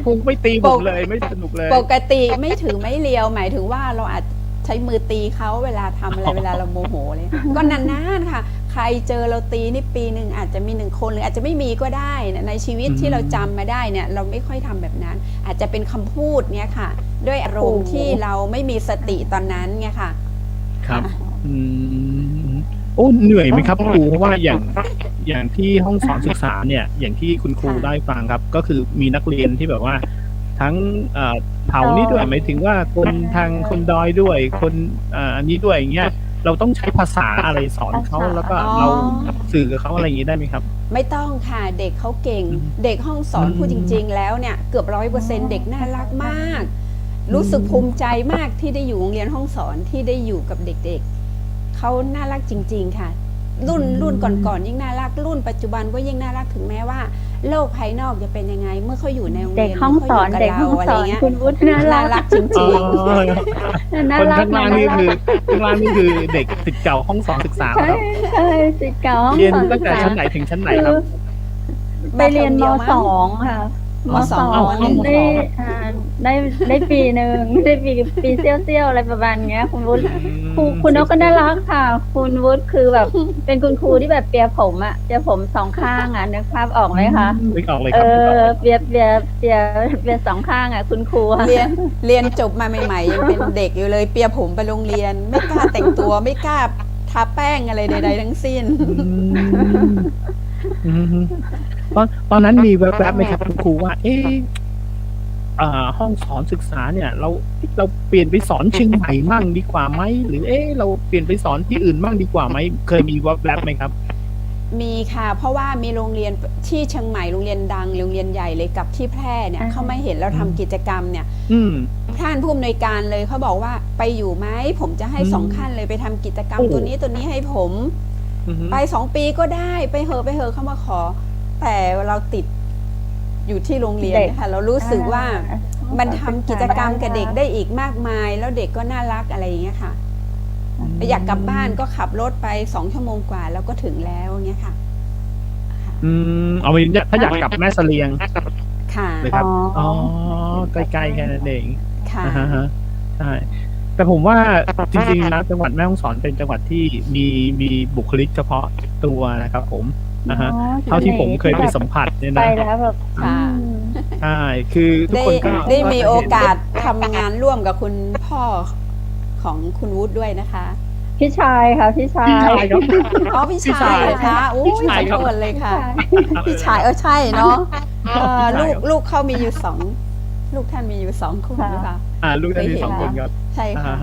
S3: คงไม่ตีผมเลยไม่สนุกเลย
S4: ปกติไม่ถือไม่เลียวหมายถึงว่าเราอาจใช้มือตีเขาเวลาทำอะไรเวลาเราโมโหเลยก็นานๆค่ะ ใครเจอเราตีนี่ปีหนึ่งอาจจะมี1 คนหรืออาจจะไม่มีก็ได้ในชีวิตที่เราจำมาได้เนี่ยเราไม่ค่อยทำแบบนั้น อาจจะเป็นคำพูดเนี่ยค่ะ ด้วยอารมณ์ที่เราไม่มีสติตอนนั้นไงค่ะ
S3: ครับโอ้เหนื่อยไหมครับครูเพราะว่าอย่างที่ห้องสอนศึกษาเนี่ยอย่างที่คุณครูได้ฟังครับ ก็คือมีนักเรียนที่แบบว่า ทั้งเผ่านี้ด้วยหมายถึงว่าคนทางคนดอยด้วยคนอันนี้ด้วยอย่างเงี้ยเราต้องใช้ภาษาอะไรสอนเขาแล้วก็เราสื่อกับเขาอะไรอย่างนี้ได้ไหมครับ
S4: ไม่ต้องค่ะเด็กเขาเก่ง เด็กห้องสอนพูดจริง ๆ แล้วเนี่ยเกือบ100%เด็กน่ารักมาก รู้สึกภูมิใจมากที่ได้อยู่โรงเรียนห้องสอนที่ได้อยู่กับเด็กๆเขาน่ารักจริง ๆ ค่ะ รุ่นก่อนๆยิ่งน่ารักรุ่นปัจจุบันก็ยิ่งน่ารักถึงแม้ว่าโลกภายนอกจะเป็นยังไง เมื่อเขาอยู่ในโรงเรี
S2: เด็
S4: ย
S2: ก
S4: น
S2: ห้องสอน
S4: มื่
S2: เด็ก
S4: ขา
S2: ห้อง
S4: ยู่
S2: ส
S4: กับ
S2: อน
S4: เราอะไรเงี้ย
S2: คุณวุฒิน่า
S4: น่า
S2: รั
S4: รั
S2: ก
S4: กจริง
S2: น่า
S3: คน
S2: รัก
S3: ข้างล่างนี่คือข้างล่างนี่คือเด็กศิษย์เก่าห้องสอนศึกษา
S2: ใช่
S3: ครับ
S2: ใช่ศิษย์เก่าห้อง
S3: เรียน
S2: สอน
S3: ตั้งแต่
S2: ศึกษา
S3: ชั้นไหนถึงชั้นไหน
S2: คื
S3: ครับ
S2: ไปเรียนม.2 ค่ะม.2 ได้ได้ปีหนึ่งได้ปีเซี่ยวๆอะไรประมาณเงี้ยคุณวุฒิคุณนกก็น่ารักค่ะ คุณวุฒิคือแบบเป็นคุณครูที่แบบเปียผมอะเปียผม2 ข้างอะนึกภาพออกไหมคะ
S3: นึกออกเลยครับนึกออกเลย
S2: เปีย2 ข้างอะคุณครูอะ
S4: ๆเรียนจบมาใหม่ๆยังเป็นเด็กอยู่เลยเปียผมไปโรงเรียน ไม่กล้าแต่งตัวไม่กล้าทาแป้งอะไรใดๆทั้งสิ้น
S3: ตอนนั้นมีแวบๆไหมครับคุณครูว่า ห้องสอนศึกษาเนี่ย เราเปลี่ยนไปสอนเชียงใหม่มั่งดีกว่าไหมหรือเราเปลี่ยนไปสอนที่อื่นมั่งดีกว่าไหมเคยมีแวบๆไหมครับ
S4: มีค่ะ เพราะว่ามีโรงเรียนที่เชียงใหม่โรงเรียนดังโรงเรียนใหญ่เลยกับที่แพร่เนี่ยเขาไม่เห็นเราทำกิจกรรมเนี่ย ท่านผู้อำนวยการเลยเขาบอกว่าไปอยู่ไหมผมจะให้2 ขั้นเลยไปทำกิจกรรมตัวนี้ให้ผม ไป2 ปีก็ได้ไปเหอะเขามาขอ แต่เราติดอยู่ที่โรงเรียนนะคะเรารู้สึกว่ามันทำกิจกรรมกับเด็กได้อีกมากมาย แล้วเด็กก็น่ารักอะไรอย่างเงี้ยค่ะ อยากกลับบ้านก็ขับรถไป2 ชั่วโมงกว่าแล้วก็ถึงแล้วเงี้ยค่ะ
S3: เอาไปถ้าอยากกลับแม่เสลียง
S4: ค่ะ
S3: เลยครับใกล้ๆแค่นั้นเอง
S4: ค่ะ
S3: ใช่แต่ผมว่าจริงๆนะจังหวัดแม่ฮ่องสอนเป็นจังหวัดที่มีบุคลิกเฉพาะตัวนะครับผมเท่าที่ผมเคยไปสัมผัสเนี่ย
S2: ไป
S3: นะ
S2: แล้วแบบ
S4: ค่ะ
S3: ใช่คือทุกคนก็
S4: ได้มีโอกาสทำงานร่วมกับคุณพ่อของคุณวุฒิด้วยนะคะ
S2: พี่ชายค่ะพี่ชาย
S3: ครับ
S4: อ๋อพี่ชายเหรอคะโอ้ย
S3: พี่ชาย
S4: ข
S3: ครั
S4: อบ โทษเลยค่ะ พี่ชายใช่เนาะลูกเขามีอยู่2 ลูกท่านมีอยู่2 คนหรือเปล่า
S3: ลูกท่านมี2 คนครับ
S4: ใช่ค่ะ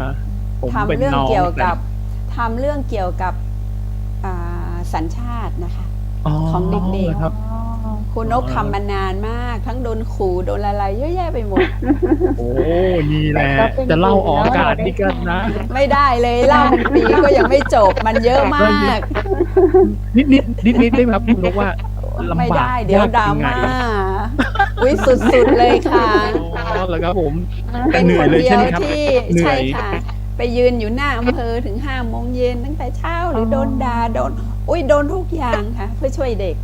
S3: ผม
S4: ทำ
S3: เป็น
S4: เรื่อง
S3: น้อง
S4: เกี่ยวกับสัญชาตินะคะ ของเด็กๆ
S3: ครับ
S4: คุณนกทำมานานมากทั้งโดนขู่โดนอะไรเยอะแยะไปหมด
S3: โอ้นี่แหละจะเล่าออกอากาศนี่กันนะ
S4: ไม่ได้เลยเล่าเป็นปีก็ยังไม่จบมันเยอะมาก
S3: นิดได้ไหมครับคุณนกว่าลำบาก
S4: ไม่ได้เดี๋ยวดราม่า
S3: ยังไง
S4: อุ้ยสุดๆเลยค่ะ
S3: แล้วครับผม
S4: เป็นคนเดียวที่
S3: เหนื่
S4: ใช่
S3: อย
S4: ค่ะ ไปยืนอยู่หน้าอำเภอถึง5 โมงเย็นตั้งแต่เช้าหรือโดนด่าโดนทุกอย่างค่ะ เพื่อช่วยเด็ก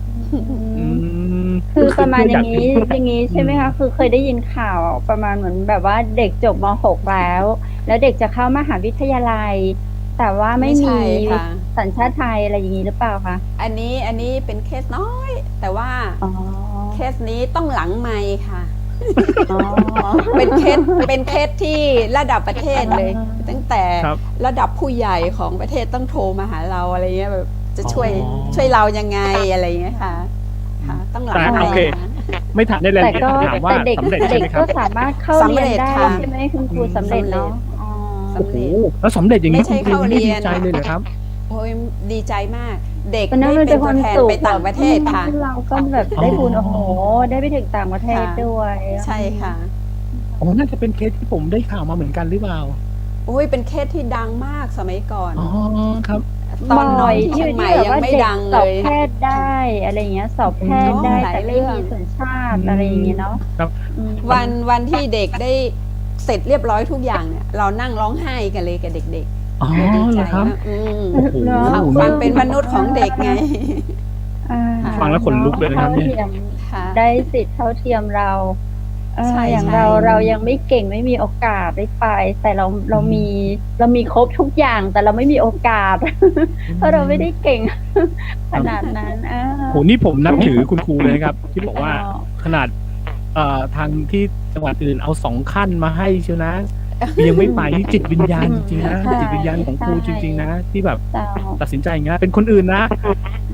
S2: คือประมาณอย่างนี้ใช่ไหมคะคือเคยได้ยินข่าวประมาณเหมือนแบบว่าเด็กจบม.6 แล้วเด็กจะเข้ามหาวิทยาลัย แต่ว่าไม่
S4: ไม่ใช่
S2: มี
S4: ค่ะ
S2: สัญชาติไทยอะไรอย่างนี้หรือเปล่าคะ
S4: อันนี้เป็นเคสน้อย แต่ว่าเคสนี้ต้องหลังไมค์ค่ะ เป็นเคสที่ระดับประเทศเลย ตั้งแต่ระดับผู้ใหญ่ของประเทศต้องโทรมาหาเราอะไรเงี้ยแบบจะช่วยเรายังไงอะไรเงี้ยค่ะต้องหลังไม
S3: โอเค
S4: ค์
S3: ไม่ถามได้เลย
S2: แต่ก็
S3: ถามว่า
S2: แต่เด็ก
S3: สำเร็จใช่ไหมครั
S2: ก็
S3: บ
S2: สามารถเข้าเรียนได้ใช่ไหมคุณครูสำเร็จเนาะ
S4: สำเร็จ
S3: แล้วสำเร็จอย่างนี้
S4: ไม่ใช่เข้าเรียน
S3: ดีใจเลยเหรอครับ
S4: โอ้ยดีใจมาก เด็ก
S2: วันนั้
S4: ได้
S2: นมัน
S4: เป็
S2: เป็น น
S4: ตัว
S2: วัน
S4: แทน
S2: ศุก
S4: ไป
S2: ร์
S4: ต่างประเทศค่ะ
S2: เราก็แบบได้บุญโอ้โหได้ไปถึงต่างประเทศด้วย
S4: ใช่ค่ะ
S3: น่าจะเป็นเคสที่ผมได้ข่าวมาเหมือนกันหรือเปล่า
S4: โอ้ยเป็นเคสที่ดังมากสมัยก่อน
S3: ครับ
S4: ตอนน้องที่
S2: บ่
S4: เชียงใหม่
S2: ที่แบบ
S4: ยัง
S2: ว่า
S4: ไม่
S2: เด็ก
S4: ดัง
S2: ส
S4: เล
S2: อบ
S4: ย
S2: แพทย์ได้อะไรอย่างเงี้ย สอบแพทย์ได้
S4: หลาย
S2: แต่
S4: เรื่
S2: ไม่
S4: อง
S2: มีสัญชาติอะไรอย่างเงี้ยเนาะ
S3: ครับ
S2: อืม
S4: วันที่เด็กได้เสร็จเรียบร้อยทุกอย่างเนี่ยเรานั่งร้องไห้กันเลยกับเด็ก
S3: อ๋อ
S4: ๆดี
S3: เห
S4: ใจ
S3: รอครับ
S4: มากอืม
S3: โอ้โห
S2: เนอะ
S4: ความเป็นมนุษย์ของเด็กไง
S2: อ่า
S3: ฟังแล้วขนลุกเลยนะครับ
S2: เท่า
S3: เนี่ย
S2: เทียม
S4: ค่ะ
S2: ได้สิทธิ์เท่าเทียมเรา
S4: ใช่
S2: อย่าง
S4: ใช่
S2: เรายังไม่เก่งไม่มีโอกาสได้ไป แต่เรามีครบทุกอย่างแต่เราไม่มีโอกาส เพราะเราไม่ได้เก่ง ขนาดนั้น
S3: โหนี่ผมนับถือคุณครูเลยนะครับ ที่บอกว่า
S2: อ๋อ
S3: ขนาดทางที่จังหวัดอื่นเอา2 ขั้นมาให้เชียวนะยังไม่ไปนี่จิตวิญญาณจริงๆนะ
S2: ใช่
S3: จิตวิญญาณของครู
S2: ใช่
S3: จริง ๆ นะ ที่แบบ
S2: เจ้า
S3: ตัดสินใจอย่างเงี้ยเป็นคนอื่นนะ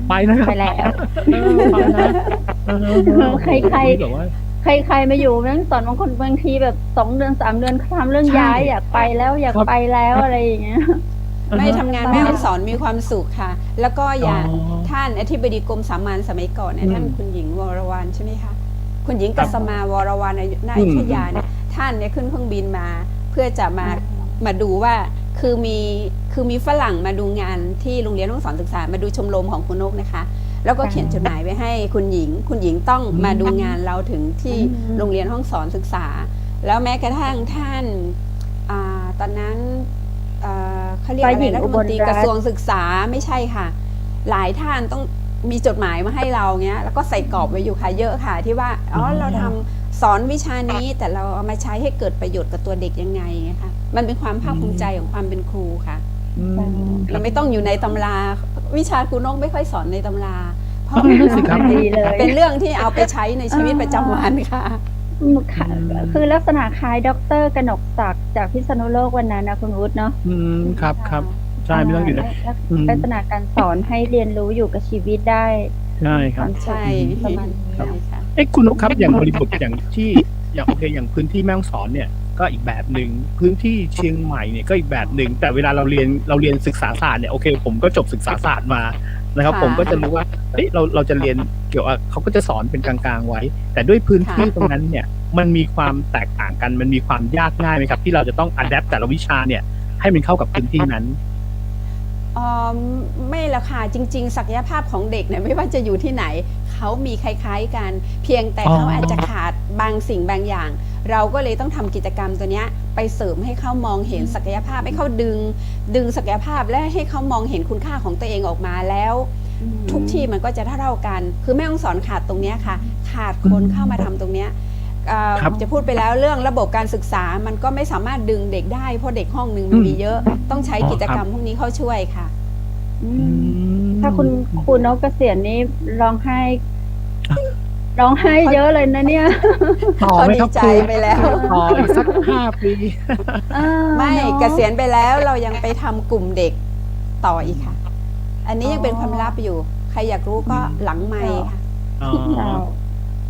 S3: ไปนะครับ
S2: ไปแล้ว
S3: ไปนะ
S2: ใคร
S3: แบบว่า
S2: ใครมาอยู่นั่งสอนบางทีแบบ2 เดือน 3 เดือนทำเรื่อง
S3: ใช่
S2: ย้ายอยากไปแล้วอยาก
S3: ครับ
S2: ไปแล้วอะไรอย่างเงี้ย
S4: ไม่ทำงานแม่ฮ่องสอนมีความสุขค่ะ แล้วก็อย่าง
S3: อ๋อ
S4: ท่านอธิบดีกรมสามัญสมัยก่อนเนี่ย
S3: อืม
S4: ท่านคุณหญิงวรวรรณใช่ไหมคะคุณหญิง
S3: ครั
S4: กั
S3: บ
S4: สมาวรวรรณนา
S3: อื
S4: อ
S3: ม
S4: ยุธยาเนี่ยท่านเนี่ยขึ้นเครื่องบินมา เพื่อจะมาดูว่าคือมีฝรั่งมาดูงานที่โรงเรียนห้องสอนศึกษามาดูชมรมของคุณนกนะคะ แล้วก็เขียนจดหมายไว้ให้คุณหญิงต้องมาดูงานเราถึงที่โรงเรียนห้องสอนศึกษา แล้วแม้กระทั่งท่านตอนนั้นเขาเรียกอะไรรัฐมนตรีกระทรวงศึกษาไม่ใช่ค่ะ หลายท่านต้องมีจดหมายมาให้เราเงี้ยแล้วก็ใส่กรอบไว้อยู่ค่ะเยอะค่ะที่ว่าเราทำสอนวิชานี้แต่เราเอามาใช้ให้เกิดประโยชน์กับตัวเด็กยังไงนะคะมันเป็นความภาคภูมิใจของความเป็นครูค่ะ เราไม่ต้องอยู่ในตำราวิชาครูนกไม่ค่อยสอนในตำราเพราะ
S3: สิครับ
S2: ดีเลย
S4: เป็นเรื่องที่เอาไปใช้ในชีวิตประจำวันค่ะ
S2: ค่ะคือลักษณะคล้ายดร.กนกศักดิ์จากพิษณุโลกวันนั้นนะคุณวุฒิเนาะ
S3: ครับใช่ไม่ต้องอยู่ใน
S2: ลักษณะการสอนให้เรียนรู้อยู่กับชีวิตได้
S3: ใช่ครับ
S4: ใช่
S2: ประมาณนี้
S4: ใช่ค่ะ
S3: คุณนกครับอย่างบริบทอย่างที่อย่างโอเคอย่างพื้นที่แม่ฮ่องสอนเนี่ยก็อีกแบบหนึ่งพื้นที่เชียงใหม่เนี่ยก็อีกแบบหนึ่งแต่เวลาเราเรียนศึกษาศาสตร์เนี่ยโอเคผมก็จบศึกษาศาสตร์มานะครับ
S4: ค่ะ
S3: ผมก็จะรู้ว่าเฮ้ยเราจะเรียนเกี่ยวกับเขาก็จะสอนเป็นกลางๆไว้ แต่ด้วยพื้นที่ตรงนั้นเนี่ยมันมีความแตกต่างกันมันมีความยากง่ายไหมครับที่เราจะต้องอัดแอปแต่ละวิชาเนี่ยให้มันเข้ากับพื้นที่นั้น
S4: ไม่ละค่ะจริง ๆ ศักยภาพของเด็กเนี่ยไม่ว่าจะอยู่ที่ไหนเขามีคล้ายๆกัน เพียงแต่เขาอาจจะขาดบางสิ่งบางอย่าง เราก็เลยต้องทำกิจกรรมตัวเนี้ยไปเสริมให้เขามองเห็นศักยภาพให้เขาดึงศักยภาพและให้เขามองเห็นคุณค่าของตัวเองออกมาแล้ว ทุกที่มันก็จะเท่ากันคือแม่ฮ่องสอนขาดตรงเนี้ยค่ะ ขาดคนเข้ามาทำตรงเนี้ยจะพูดไปแล้วเรื่องระบบการศึกษามันก็ไม่สามารถดึงเด็กได้เพราะเด็กห้องนึงมันมีเยอะต้องใช้กิจกรรมพวกนี้เข้าช่วยค่ะ
S2: ถ้าคุณนกเกษียณนี้ร้องไห้เยอะเลยนะเนี่ย
S3: ต่อไหมครับ
S4: เขาดีใจไปแล้ว
S3: ต่ออีกสัก5 ปี
S4: ไม่เกษียณไปแล้วเรายังไปทำกลุ่มเด็กต่ออีกค่ะ อันนี้ยังเป็นความลับอยู่ ใครอยากรู้ก็หลังไมค์ค่ะ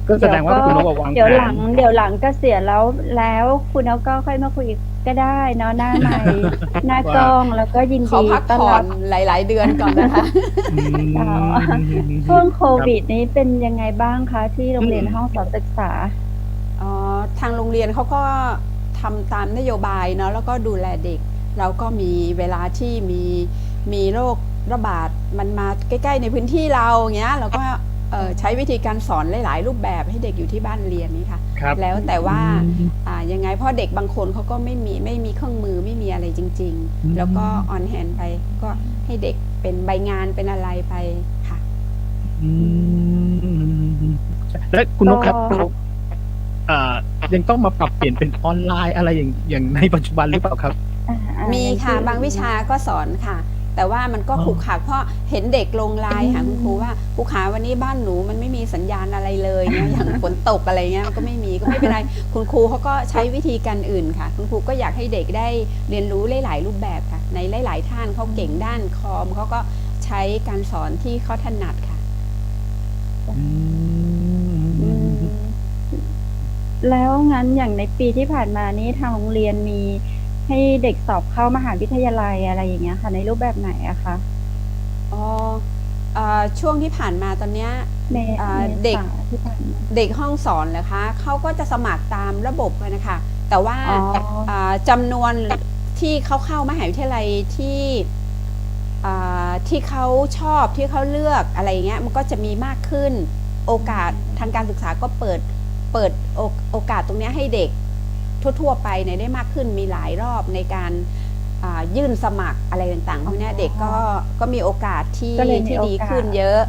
S3: ก็แสดงว่าคุณนกวางแผน
S2: เดี๋ยวหลังเกษียณแล้วคุณนกก็ค่อยมาคุยก็ได้เนาะหน้าไมค์หน้ากล้องแล้วก็ยิน
S4: ขอ
S2: ดี
S4: พัก
S2: ต้อน
S4: ผ่อ
S2: รั
S4: น
S2: บ
S4: หลาย ๆ เดือนก่อนนะคะ
S2: ช่วงโควิดนี้เป็นยังไงบ้างคะที่โรงเรียนห้องสอนศึกษา
S4: ทางโรงเรียนเขาก็ทำตามนโยบายเนาะแล้วก็ดูแลเด็ก เราก็มีเวลาที่มีโรคระบาดมันมาใกล้ ๆ ในพื้นที่เราอย่างเงี้ยเราก็ใช้วิธีการสอนหลาย ๆ รูปแบบให้เด็กอยู่ที่บ้านเรียนนี่ค่ะ
S3: ครับ
S4: แล้วแต่ว่ายังไงเพราะเด็กบางคนเขาก็ไม่มีเครื่องมือไม่มีอะไรจริง ๆ แล้วก็ออนแฮนด์ไปก็ให้เด็กเป็นใบงานเป็นอะไรไปค่ะ
S3: และคุณนกครับยังต้องมาปรับเปลี่ยนเป็นออนไลน์อะไรอย่างในปัจจุบันหรือเปล่าครับ
S4: มีค่ะบางวิชาก็สอนค่ะ แต่ว่ามันก็ขลุกขลักเพราะเห็นเด็กลงไลน์หาคุณครูว่าครูขาวันนี้บ้านหนูมันไม่มีสัญญาณอะไรเลยนะอย่างฝนตกอะไรเงี้ยมันก็ไม่มีก็ไม่เป็นไรคุณครูเขาก็ใช้วิธีการอื่นค่ะคุณครูก็อยากให้เด็กได้เรียนรู้หลายๆรูปแบบค่ะในหลายๆท่านเขาเก่งด้านคอมเขาก็ใช้การสอนที่เขาถนัดค่ะ
S2: แล้วงั้นอย่างในปีที่ผ่านมานี้ทางโรงเรียนมีให้เด็กสอบเข้ามหาวิทยาลัยอะไรอย่างเงี้ยค่ะในรูปแบบไหนอะคะ
S4: ช่วงที่ผ่านมาตอนเนี้ย
S2: เด็กที่ผ่านมา
S4: เด็กห้องสอนเหรอคะเขาก็จะสมัครตามระบบเลยนะคะแต่ว่าจำนวนที่เขาเข้ามหาวิทยาลัยที่ ที่เขาชอบที่เขาเลือกอะไรเงี้ยมันก็จะมีมากขึ้นโอกาสทางการศึกษาก็เปิดโอกาสตรงนี้ให้เด็กทั่วๆไปเนี่ยได้มากขึ้นมีหลายรอบในการยื่นสมัครอะไรต่างๆพวกนี้เด็กก็มีโอกาสที่ดีขึ้นเยอะ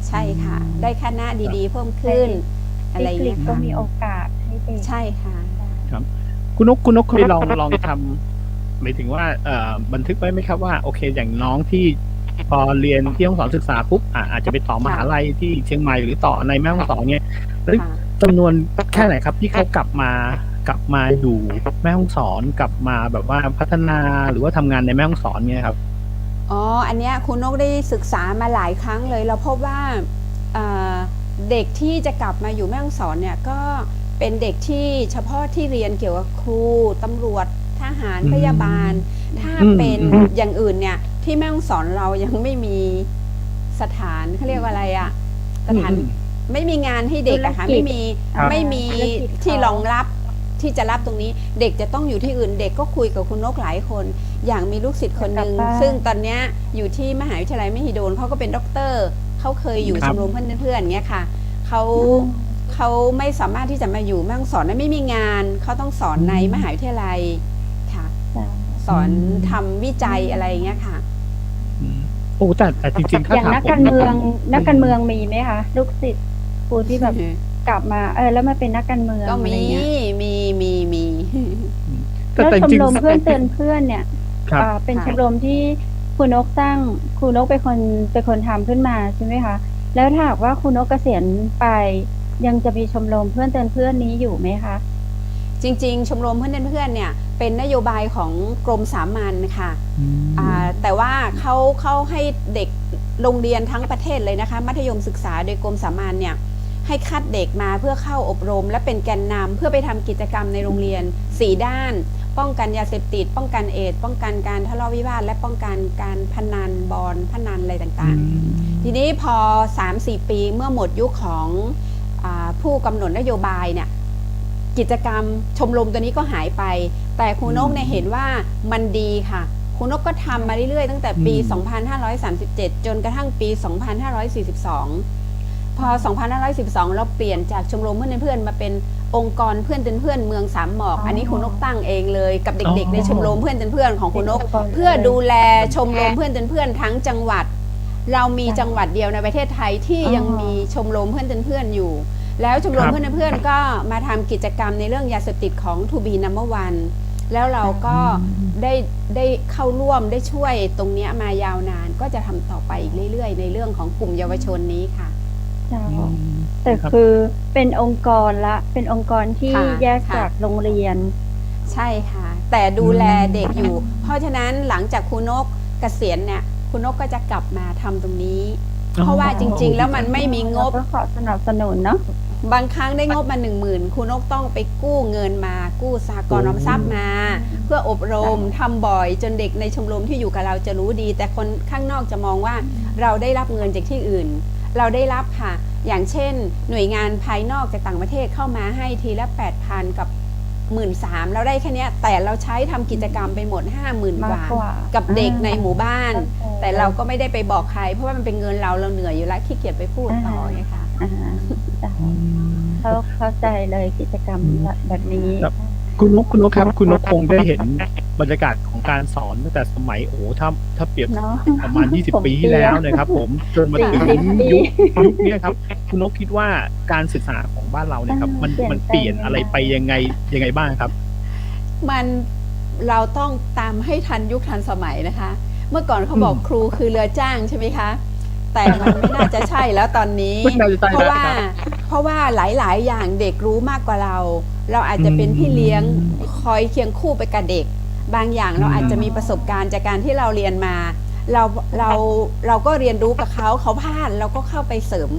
S4: ใช่ค่ะได้คณะดีๆเพิ่มขึ้นอะไรอย่างเงี้ย
S2: ก็มีโอกาสให้เด็ก
S4: ใช่ค่ะ
S3: ครับคุณนกเคยลองทำหมายถึงว่าบันทึกไว้ไหมครับว่าโอเคอย่างน้องที่พอเรียนที่ห้องสอนศึกษาปุ๊บอาจจะไปต่อมหาลัยที่เชียงใหม่หรือต่อในแม่ฮ่องสอนเนี่ยจำนวนแค่ไหนครับที่เขากลับมาอยู่แม่ฮ่องสอนกลับมาแบบว่าพัฒนาหรือว่าทำงานในแม่ฮ่องสอนเนี่ยครับ
S4: อ๋ออันเนี้ยคุณนกได้ศึกษามาหลายครั้งเลยเราพบว่าเด็กที่จะกลับมาอยู่แม่ฮ่องสอนเนี่ยก็เป็นเด็กที่เฉพาะที่เรียนเกี่ยวกับครูตำรวจทหารพยาบาลถ้าเป็นอย่างอื่นเนี่ยที่แม่ฮ่องสอนเรายังไม่มีสถานเขาเรียกว่าอะไรอะสถานไม่มีงานให้เด็กอะค่ะไม่มีที่รองรับที่จะรับตรงนี้เด็กจะต้องอยู่ที่อื่นเด็กก็คุยกับคุณนกหลายคนอย่างมีลูกศิษย์คนหนึ่งซึ่งตอนเนี้ยอยู่ที่มหาวิทยาลัยมหิดลเขาก็เป็นด็อกเตอร์เขาเคยอยู่ชมรมเพื่อนๆเงี้ยค่ะเขาไม่สามารถที่จะมาอยู่แม่ฮ่องสอนไม่มีงานเขาต้องสอนในมหาวิทยาลัยค่ะสอนทำวิจัยอะไรเงี้ยค่ะ
S3: โอ้แต่จริงๆถ้า
S2: อย่างนักการเมืองมีไหมคะลูกศิษย์ครูที่แบบกลับมาแล้วมาเป็นนักการเมือง
S4: ก็มี
S2: แล้วชมรมเพื่อนเตือนเพื่อนเนี่ยเป็นชมรมที่คุณนกสร้างคุณนกเป็นคนทำขึ้นมาใช่ไหมคะแล้วถ้าหากว่าคุณนกเกษียณไปยังจะมีชมรมเพื่อนเตือนเพื่อนนี้อยู่ไหมคะ
S4: จริงๆชมรมเพื่อนเตือนเพื่อนเนี่ยเป็นนโยบายของกรมสามัญค่ะแต่ว่าเขาให้เด็กโรงเรียนทั้งประเทศเลยนะคะมัธยมศึกษาโดยกรมสามัญเนี่ยให้คัดเด็กมาเพื่อเข้าอบรมและเป็นแกนนำเพื่อไปทำกิจกรรมในโรงเรียน4ด้านป้องกันยาเสพติดป้องกันเอดส์ป้องกันการทะเลาะวิวาทและป้องกันการพนันบอลพนันอะไรต่างๆทีนี้พอ 3-4 ปีเมื่อหมดยุคของผู้กำหนดนโยบายเนี่ยกิจกรรมชมรมตัวนี้ก็หายไปแต่ครูนกเนี่ยเห็นว่ามันดีค่ะครูนกก็ทำมาเรื่อยๆตั้งแต่ปี 2537 จนกระทั่งปี 2542 พอ 2512 เราเปลี่ยนจากชมรมเพื่อนเพื่อนมาเป็นองค์กรเพื่อนเพื่อนเมืองสามหมอกอันนี้ครูนกตั้งเองเลยกับเด็กๆในชมรมเพื่อนเพื่อนของครูนกเพื่อดูแลชมรมเพื่อนเพื่อนทั้งจังหวัดเรามีจังหวัดเดียวในประเทศไทยที่ยังมีชมรมเพื่อนเพื่อนอยู่แล้วชมรมเพื่อนเพื่อนก็มาทำกิจกรรมในเรื่องยาเสพติดของ To Be Number One แล้วเราก็ได้เข้าร่วมได้ช่วยตรงนี้มายาวนานก็จะทำต่อไปอีกเรื่อยๆในเรื่องของกลุ่มเยาวชนนี้ค่ะ
S2: แต่คือเป็นองค์กรละเป็นองค์กรที่แยกจากโรงเรียน
S4: ใช่ค่ะแต่ดูแลเด็กอยู่เพราะฉะนั้นหลังจากครูนกเกษียณเนี่ยครูนกก็จะกลับมาทำตรงนี้เพราะว่าจริงๆแล้วมันไม่มีงบ
S2: ก็ขอสนับสนุนเนาะ
S4: บางครั้งได้งบมา 10,000 ครูนกต้องไปกู้เงินมากู้สหกรณ์ออมทรัพย์มาเพื่ออบรมทำบ่อยจนเด็กในชมรมที่อยู่กับเราจะรู้ดีแต่คนข้างนอกจะมองว่าเราได้รับเงินจากที่อื่นเราได้รับค่ะอย่างเช่นหน่วยงานภายนอกจากต่างประเทศเข้ามาให้ทีละ 8,000 กับ 13,000 เราได้แค่นี้แต่เราใช้ทำกิจกรรมไปหมด 50,000 กว่ากับเด็กในหมู่บ้านแต่เราก็ไม่ได้ไปบอกใครเพราะว่ามันเป็นเงินเราเหนื่อยอยู่แล้วขี้เกียจไปพูดต่อไงค่ะ
S2: เข้าใจเลยกิจกรรมแบบนี้
S3: คุณนกครับคุณนกคงได้เห็นบรรยากาศของการสอนตั้งแต่สมัยถ้าเปรียบประมาณ20 ปีที่แล้วนะครับผมจนมาถึงยุคนี้ครับคุณนกคิดว่าการศึกษาของบ้านเราเนี่ยครับมันเปลี่ยนอะไรไปยังไงบ้างครับ
S4: เราต้องตามให้ทันยุคทันสมัยนะคะเมื่อก่อนเขาบอกครูคือเรือจ้างใช่ไหมคะแต่มันไม่น่าจะใช่แล้วตอนนี้เพราะว่าหลายๆอย่างเด็กรู้มากกว่าเราอาจจะเป็นพี่เลี้ยงคอยเคียงคู่ไปกับเด็กบางอย่างเราอาจจะมีประสบการณ์จากการที่เราเรียนมาเราก็เรียนรู้กับเขาพลาดเราก็เข้าไปเสริม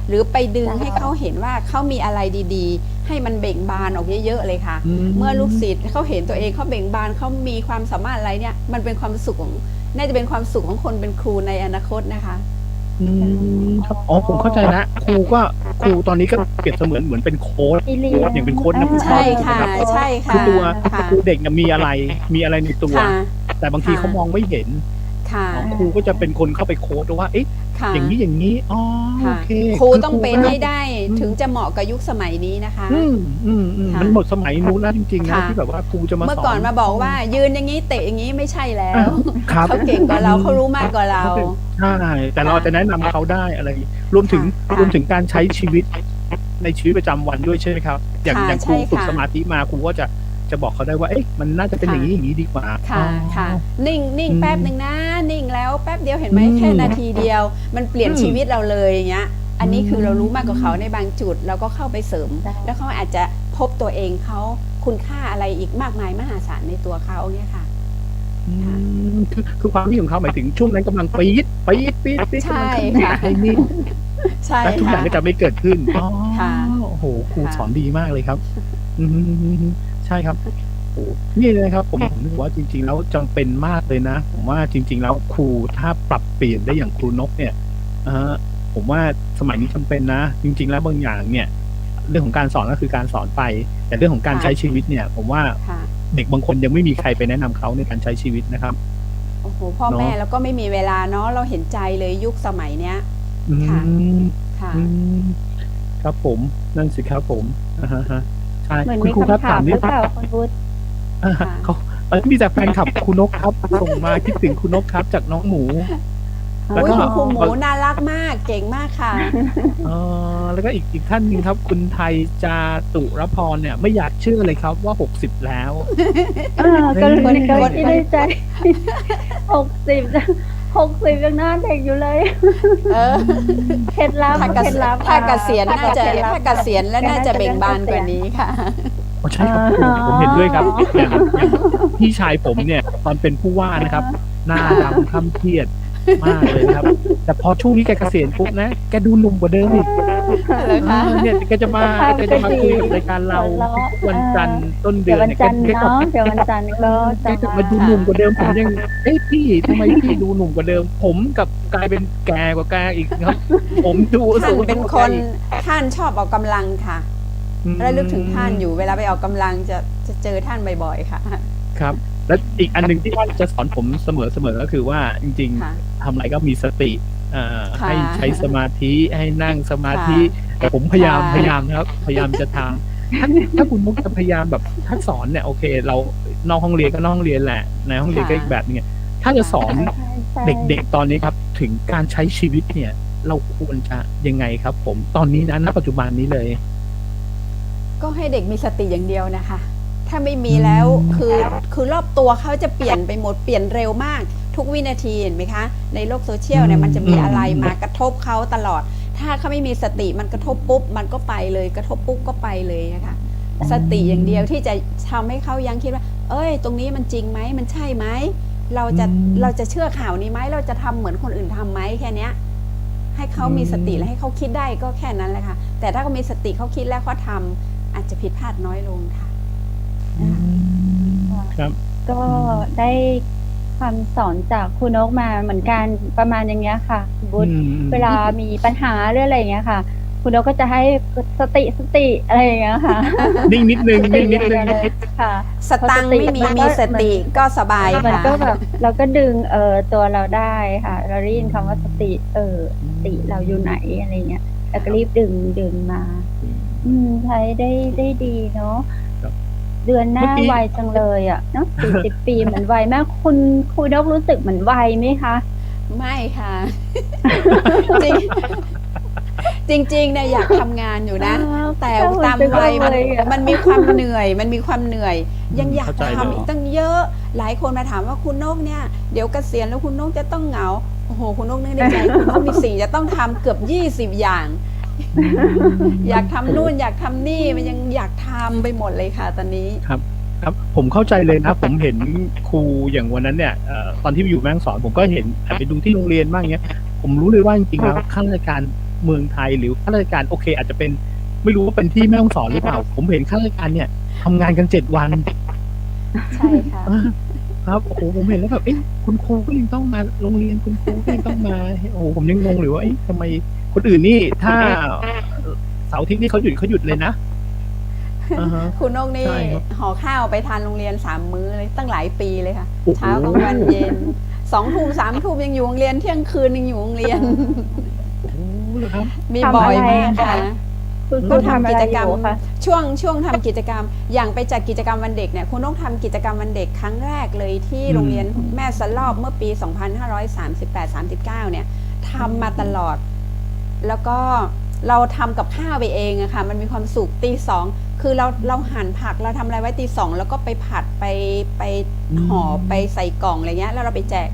S4: หรือไปดึงให้เขาเห็นว่าเขามีอะไรดีๆให้มันเบ่งบานออกเยอะๆเลยค่ะเมื่อลูกศิษย์เขาเห็นตัวเองเขาเบ่งบานเขามีความสามารถอะไรเนี่ยมันเป็นความสุขของน่าจะเป็นความสุขของคนเป็นครูในอนาคตนะคะ
S3: ครับผมเข้าใจนะครูตอนนี้ก็เปรียบเสมือนเหมือนเป็นโค้ชอย่างเป็นโค้ชนักฟุตบอล
S4: ใช่ค่ะใช่ค่ะ
S3: คือตัวเด็กมีอะไรในตัวแต่บางทีเขามองไม่เห็น
S4: ค่ะ
S3: ครูก็จะเป็นคนเข้าไปโค้ดว่าเอ๊ะ
S4: ค่ะ
S3: อย่างนี้อย่างนี้อ๋อโอ
S4: ค่ะ
S3: เค
S4: ครูต้องเป็นให้ได้
S3: อืม
S4: ถึงจะเหมาะกับยุคสมัยนี้นะคะ ค่ะ
S3: มันหมดสมัยนู้นแล้วจริงๆนะ
S4: ค่ะ
S3: ที่แบบว่าครูจะมาสอน
S4: เมื่อก่อนมาบอกว่ายืนอย่างนี้เตะอย่างนี้ไม่ใช่แล้ว
S3: ครับ
S4: เขาเก่งกว่าเราเขารู้มากกว่าเรา
S3: ใช่แต่เราจะแนะนำเขาได้อะไรรวมถึง
S4: ค่ะ
S3: รวมถึงการใช้ชีวิตในชีวิตประจำวันด้วยใช่ไหมครับ อย่าง
S4: ค่ะ
S3: อย่างครู
S4: ใช่
S3: ฝึก
S4: ค่ะ
S3: สมาธิมาครูก็จะบอกเขาได้ว่าเอ๊ะมันน่าจะเป็นอย่างนี้อย่างนี้ดีกว่า
S4: ค่ะ
S3: อ๋อ
S4: ค่ะ นิ่งนิ่ง
S3: อืม
S4: แป๊บหนึ่งนะ นิ่งแล้วแป๊บเดียวเห็นไหม
S3: อืม
S4: แค่นาทีเดียว มันเปลี่ยน
S3: อืม
S4: ชีวิตเราเลยอย่างเงี้ย อันนี้คือ
S3: ม
S4: เรารู้มากกว่าเขาในบางจุดเราก็เข้าไปเสริม
S2: ได้
S4: แล้วเขาอาจจะพบตัวเองเขาคุณค่าอะไรอีกมากมายมหาศาลในตัวเขาเนี่ยค่ะ ค่ะ
S3: คือความที่ของเขาหมายถึงช่วงนั้นกำลังปี๊ดกำลังขึ้น
S4: ใช่ค่ะ
S3: ให้นิ่ง
S4: ใช่
S3: แล้วทุกอย่าง
S4: ค่ะ
S3: ก็จะไม่เกิดขึ้นอ๋อ
S4: ค่ะ
S3: โอ้โหครู
S4: ค่ะ
S3: สอนดีมากเลยครับ อืมใช่ครับโอ้นี่เลยครับผมนึกว่าจริง ๆ แล้วจำเป็นมากเลยนะผมว่าจริง ๆ แล้วครูถ้าปรับเปลี่ยนได้อย่างครูนกเนี่ยผมว่าสมัยนี้จำเป็นนะ จริง ๆ แล้วบางอย่างเนี่ย เรื่องของการสอนก็คือการสอนไป แต่เรื่องของการใช้ชีวิตเนี่ย ผมว่า
S4: ค่ะ
S3: เด็กบางคนยังไม่มีใครไปแนะนำเขาในการใช้ชีวิตนะครับ
S4: โอ้โหพ่อ
S3: เนอะ
S4: แม่แล้วก็ไม่มีเวลาเนาะเราเห็นใจเลยยุคสมัยเนี้ย
S3: อื
S4: ค่ะ
S3: ม
S4: ค่ะ
S3: อืมครับผมนั่นสิครับผมฮะใช่
S2: เหมือน
S3: คุณ
S2: มี
S3: ครูครับ
S2: คำถาม
S3: ถาม
S2: ห
S3: นิ
S2: รื
S3: ด
S2: อเปล่าคุณวุฒิ
S4: ค่ะ
S3: เขามีแต่แฟนคลับคุณนกครับ ส่งมาคิดถึงคุณนกครับ จากน้องหมู แล้ว
S4: อุ้ย
S3: ก็
S4: คุณครูหมูน่ารักมากเก่งมากค่ะ
S3: แล้วก็อีกท่านหนึงครับ คุณไทยจาตุรพรเนี่ย ไม่อยากเชื่อเลยครับว่า 60 แล้ว
S2: ก็
S3: คน
S2: ก็คิดในใจ 60ยังหน้าเด็กอยู่เลย
S4: เออ
S2: เคล็ดลับ
S4: ถ้า
S2: เคล็ดลับ
S4: เกษียณน่าจะถ้าเกษียณแล้วน่าจะเบ่งบานกว่านี้ค่ะ
S3: อ๋อใช่ครับผมเห็นด้วยครับอย่างพี่ชายผมเนี่ยตอนเป็นผู้ว่านะครับ หน้าดำคล้ำเครียดมากเลยนะครับ แต่พอช่วงนี้แกเกษียณปุ๊บนะแกดูหนุ่มกว่าเดิมอีก
S4: เลยค่ะ
S3: เนี่ยแกจะมาคุยกับรายการเราทุกวันจันทร์ต้นเดื
S2: เดี๋ย
S3: อ
S2: วน วัน
S3: เนี่ย
S2: จันทร์
S3: แกกลับ
S2: เนาะเดี๋ยววันจันทร์ก็
S3: แก
S2: จะ
S3: กลับมาดูหนุ่มกว่าเดิมผมยังเอ้ยพี่ทำไมพี่ดูหนุ่มกว่าเดิม ผมกับกลายเป็นแก่กว่าแกอีกครับ ผมดู
S4: ท่าน
S3: สูง
S4: เป็นคนท่านชอบออกกำลังค่ะ
S3: อืม
S4: ระลึกถึงท่านอยู่เวลาไปออกกำลังจะเจอท่านบ่อยๆค่ะ
S3: ครับ และอีกอันหนึ่งที่ท่านจะสอนผมเสมอก็คือว่าจริง
S4: ค่ะ
S3: ๆทำอะไรก็มีสติ
S4: ค่ะ
S3: ให้ใช้สมาธิให้นั่งสมาธิ แต่ผมพยายามนะครับ พยายามจะทำถ้าคุณมุกจะพยายามแบบถ้าสอนเนี่ยโอเค เรานอกห้องเรียนก็นอกห้องเรียนแหละในห้องเรียนก็อีกแบบนึงไงถ้าจะสอนเด็กๆตอนนี้ครับ ถึงการใช้ชีวิตเนี่ย เราควรจะยังไงครับ ผมตอนนี้นะณปัจจุบันนี้เลย
S4: ก็ให้เด็กมีสติอย่างเดียวนะคะ ถ้าไม่มีแล้วคือรอบตัวเขาจะเปลี่ยนไปหมดเปลี่ยนเร็วมากทุกวินาทีเห็นไหมคะ ในโลกโซเชียลเนี่ยมันจะมีอะไรมากระทบเขาตลอด ถ้าเขาไม่มีสติมันกระทบปุ๊บมันก็ไปเลยกระทบปุ๊บก็ไปเลยนะคะสติอย่างเดียวที่จะทำให้เขายังคิดว่า เอ้ย ตรงนี้มันจริงไหมมันใช่ไหมเราจะเชื่อข่าวนี้ไหมเราจะทำเหมือนคนอื่นทำไหมแค่เนี้ย ให้เขามีสติและให้เขาคิดได้ก็แค่นั้นแหละค่ะ แต่ถ้าเขามีสติเขาคิดแล้วเขาทำอาจจะผิดพลาดน้อยลงค่ะ
S3: ครับ
S2: ก็ได้คำสอนจากคุณนกมาเหมือนกันประมาณอย่างเงี้ยค่ะคุณวุฒิเวลามีปัญหาเรื่องอะไรอย่างเงี้ยค่ะ คุณนกก็จะให้สติอะไรอย่างเงี้ยค่ะ
S3: นิ่งนิดนึงนิ่งนิดนึง
S2: ค่ะ
S4: สตังค์ไม่มีสติก็สบาย
S2: มัน
S4: ค่ะ
S2: ก็แบบเราก็ดึงตัวเราได้ค่ะ เราได้ยินคำว่าสติสติเราอยู่ไหนอะไรเงี้ยแล้วก็รีบดึงมา ใช้ได้ดีเนาะ
S3: ครับ
S2: เดือนหน้า
S3: เมื่อกี้
S2: ไวจังเลยอ่ะเนาะ40 ปีเหมือนไวมากคุณนกรู้สึกเหมือนไวไหมคะ
S4: ไม่ค่ะ จริงๆเนี่ยอยากทำงานอยู่นะ แต่ตามวัยมันมีความเหนื่อยยังอยาก
S3: เข้าใจเลย
S4: ทำอีกตั้งเยอะ หลายคนมาถามว่าคุณนกเนี่ยเดี๋ยวเกษียณแล้วคุณนกจะต้องเหงาโอ้โหคุณนกนึกในใจ คุณนกมีสิ่งจะต้องทำเกือบ20อย่าง อยากทำนู่นอยากทำนี่มันยังอยากทำไปหมดเลยค่ะ ตอนนี้
S3: ครับผมเข้าใจเลยนะ ผมเห็นครูอย่างวันนั้นเนี่ยตอนที่อยู่แม่ฮ่องสอนผมก็เห็นไปดูที่โรงเรียนบ้างเงี้ย ผมรู้เลยว่าจริงๆแล้วข้าราชการเมืองไทยหรือข้าราชการโอเค อาจจะเป็นไม่รู้ว่าเป็นที่แม่ฮ่องสอนหรือเปล่า ผมเห็นข้าราชการเนี่ยทำงานกัน7 วัน
S4: ใช่ค่ะ
S3: ครับโอ้โหผมเห็นแล้วแบบเอ๊ะคุณครูก็ยังต้องมาโรงเรียนคุณครูก็ยังต้องมาโอ้โหผมยังงงเลยว่าเอ๊ะทำไมคนอื่นนี่ถ้าเสาร์อาทิตย์นี่เขาหยุดเลยนะอ่าฮะ
S4: คุณนกนี่
S3: ใช่ครับ
S4: ห่อข้าวไปทานโรงเรียน3 มื้อเลยตั้งหลายปีเลยค่ะ
S3: โอ้โห
S4: เช้ากลางวันเย็น 2 ทุ่ม 3 ทุ่มยังอยู่โรงเรียนเที่ยงคืนยังอยู่โรงเรียน
S3: โอ้เหรอครับ
S4: มีบ่อยมาก
S2: ทำอะไร
S4: ค่ะ
S2: คะ คุณครู
S4: ก็
S2: ทำ
S4: ทำ
S2: อะ
S4: กิ
S2: ไร
S4: จ
S2: อก
S4: รรม
S2: ยู่คะ
S4: ช่วงทำกิจกรรม อย่างไปจัดกิจกรรมวันเด็กเนี่ยคุณนกทำกิจกรรมวันเด็กครั้งแรกเลยที่โรงเรียนแม่สลอบเมื่อปี 2538-39 เนี่ยทำมาตลอด แล้วก็เราทำกับข้าวไปเองอะค่ะมันมีความสุขตี 2คือเราหั่นผักเราทำอะไรไว้ตี 2แล้วก็ไปผัดไปห่อไปใส่กล่องอะไรเงี้ยแล้วเราไปแจก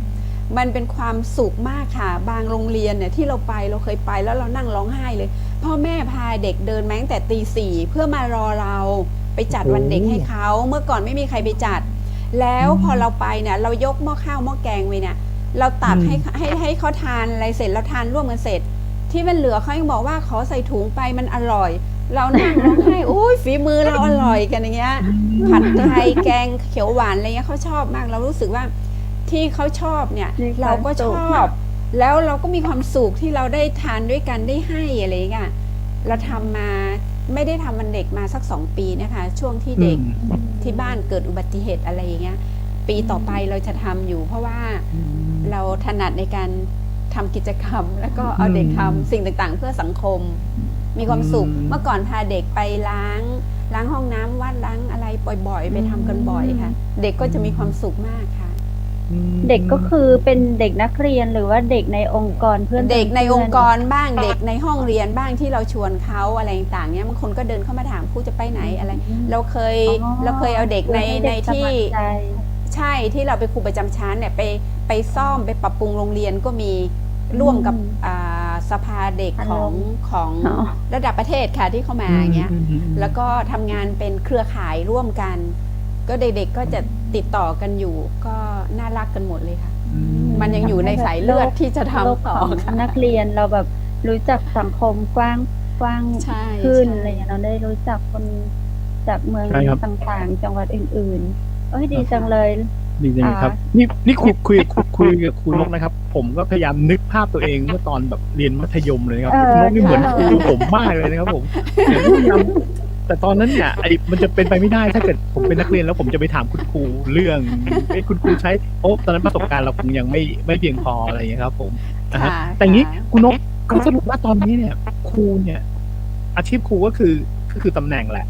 S4: มันเป็นความสุขมากค่ะบางโรงเรียนเนี่ยที่เราเคยไปแล้วเรานั่งร้องไห้เลยพ่อแม่พาเด็กเดินมาตั้งแต่ตี 4เพื่อมารอเราไปจัดวันเด็กให้เขาเมื่อก่อนไม่มีใครไปจัดแล้วพอเราไปเนี่ยเรายกหม้อข้าวหม้อแกงไว้เนี่ยเราตักให้เขาทานอะไรเสร็จเราทานร่วมกันเสร็จที่มันเหลือเขายังบอกว่าขอใส่ถุงไปมันอร่อยเรานั่งร้องไห้โอ้ยฝีมือเราอร่อยกันอย่างเงี้ยผัดไทยแกงเขียวหวานอะไรเงี้ยเขาชอบมากเรารู้สึกว่าที่เขาชอบเนี่ยเราก็ชอบแล้วเราก็มีความสุขที่เราได้ทานด้วยกันได้ให้อะไรเงี้ยเราทำมาไม่ได้ทำมันเด็กมาสัก2 ปีนะคะช่วงที่เด็กที่บ้านเกิดอุบัติเหตุอะไรอย่างเงี้ยปีต่อไปเราจะทำอยู่เพราะว่าเราถนัดในการทำกิจกรรมแล้วก็เอาเด็กทำสิ่งต่างๆเพื่อสังคมมีความสุขเมื่อก่อนพาเด็กไปล้างห้องน้ำวัดล้างอะไรบ่อยๆไปทำกันบ่อยค่ะเด็กก็จะมีความสุขมากค่ะ
S2: เด็กก็คือเป็นเด็กนักเรียนหรือว่าเด็กในองค์กรเพื่อน
S4: เด็กในองค์กรบ้างเด็กในห้องเรียนบ้างที่เราชวนเขาอะไรต่างๆเนี้ยบางคนก็เดินเข้ามาถามครูจะไปไหนอะไรเราเคยเอาเด็กในที่ใช่ที่เราไปครูประจำชั้นเนี่ยไปซ่อมไปปรับปรุงโรงเรียนก็มีร่วมกับสภาเด็กของระดับประเทศค่ะที่เข้ามาอย่างเงี้ยแล้วก็ทำงานเป็นเครือข่ายร่วมกันก็เด็กๆก็จะติดต่อกันอยู่ก็น่ารักกันหมดเลยค่ะมันยังอยู่ในสายเลือดที่จะทำต่อค่ะ
S2: นักเรียนเราแบบรู้จักสังคมกว้างขึ้นอะไรอย่างเงี้ยเราได้รู้จักคนจากเมืองต่างๆจังหวัดอื่นๆดีจังเลย
S3: ดีจังครับนี่คุยกับครูนกนะครับผมก็พยายามนึกภาพตัวเองเมื่อตอนแบบเรียนมัธยมเลยครับครูนกนี่เหมือนครูผมมากเลยนะครับผมแต่ตอนนั้นเนี่ยมันจะเป็นไปไม่ได้ถ้าเกิดผมเป็นนักเรียนแล้วผมจะไปถามคุณครูเรื่องคุณครูใช้ตอนนั้นประสบการณ์เราคงยังไม่เพียงพออะไรอย่างเงี้ยครับผมแต่อย่างนี้คุณนกก็สรุปว่าตอนนี้เนี่ยครูเนี่ยอาชีพครูก็คือตำแหน่งแหละ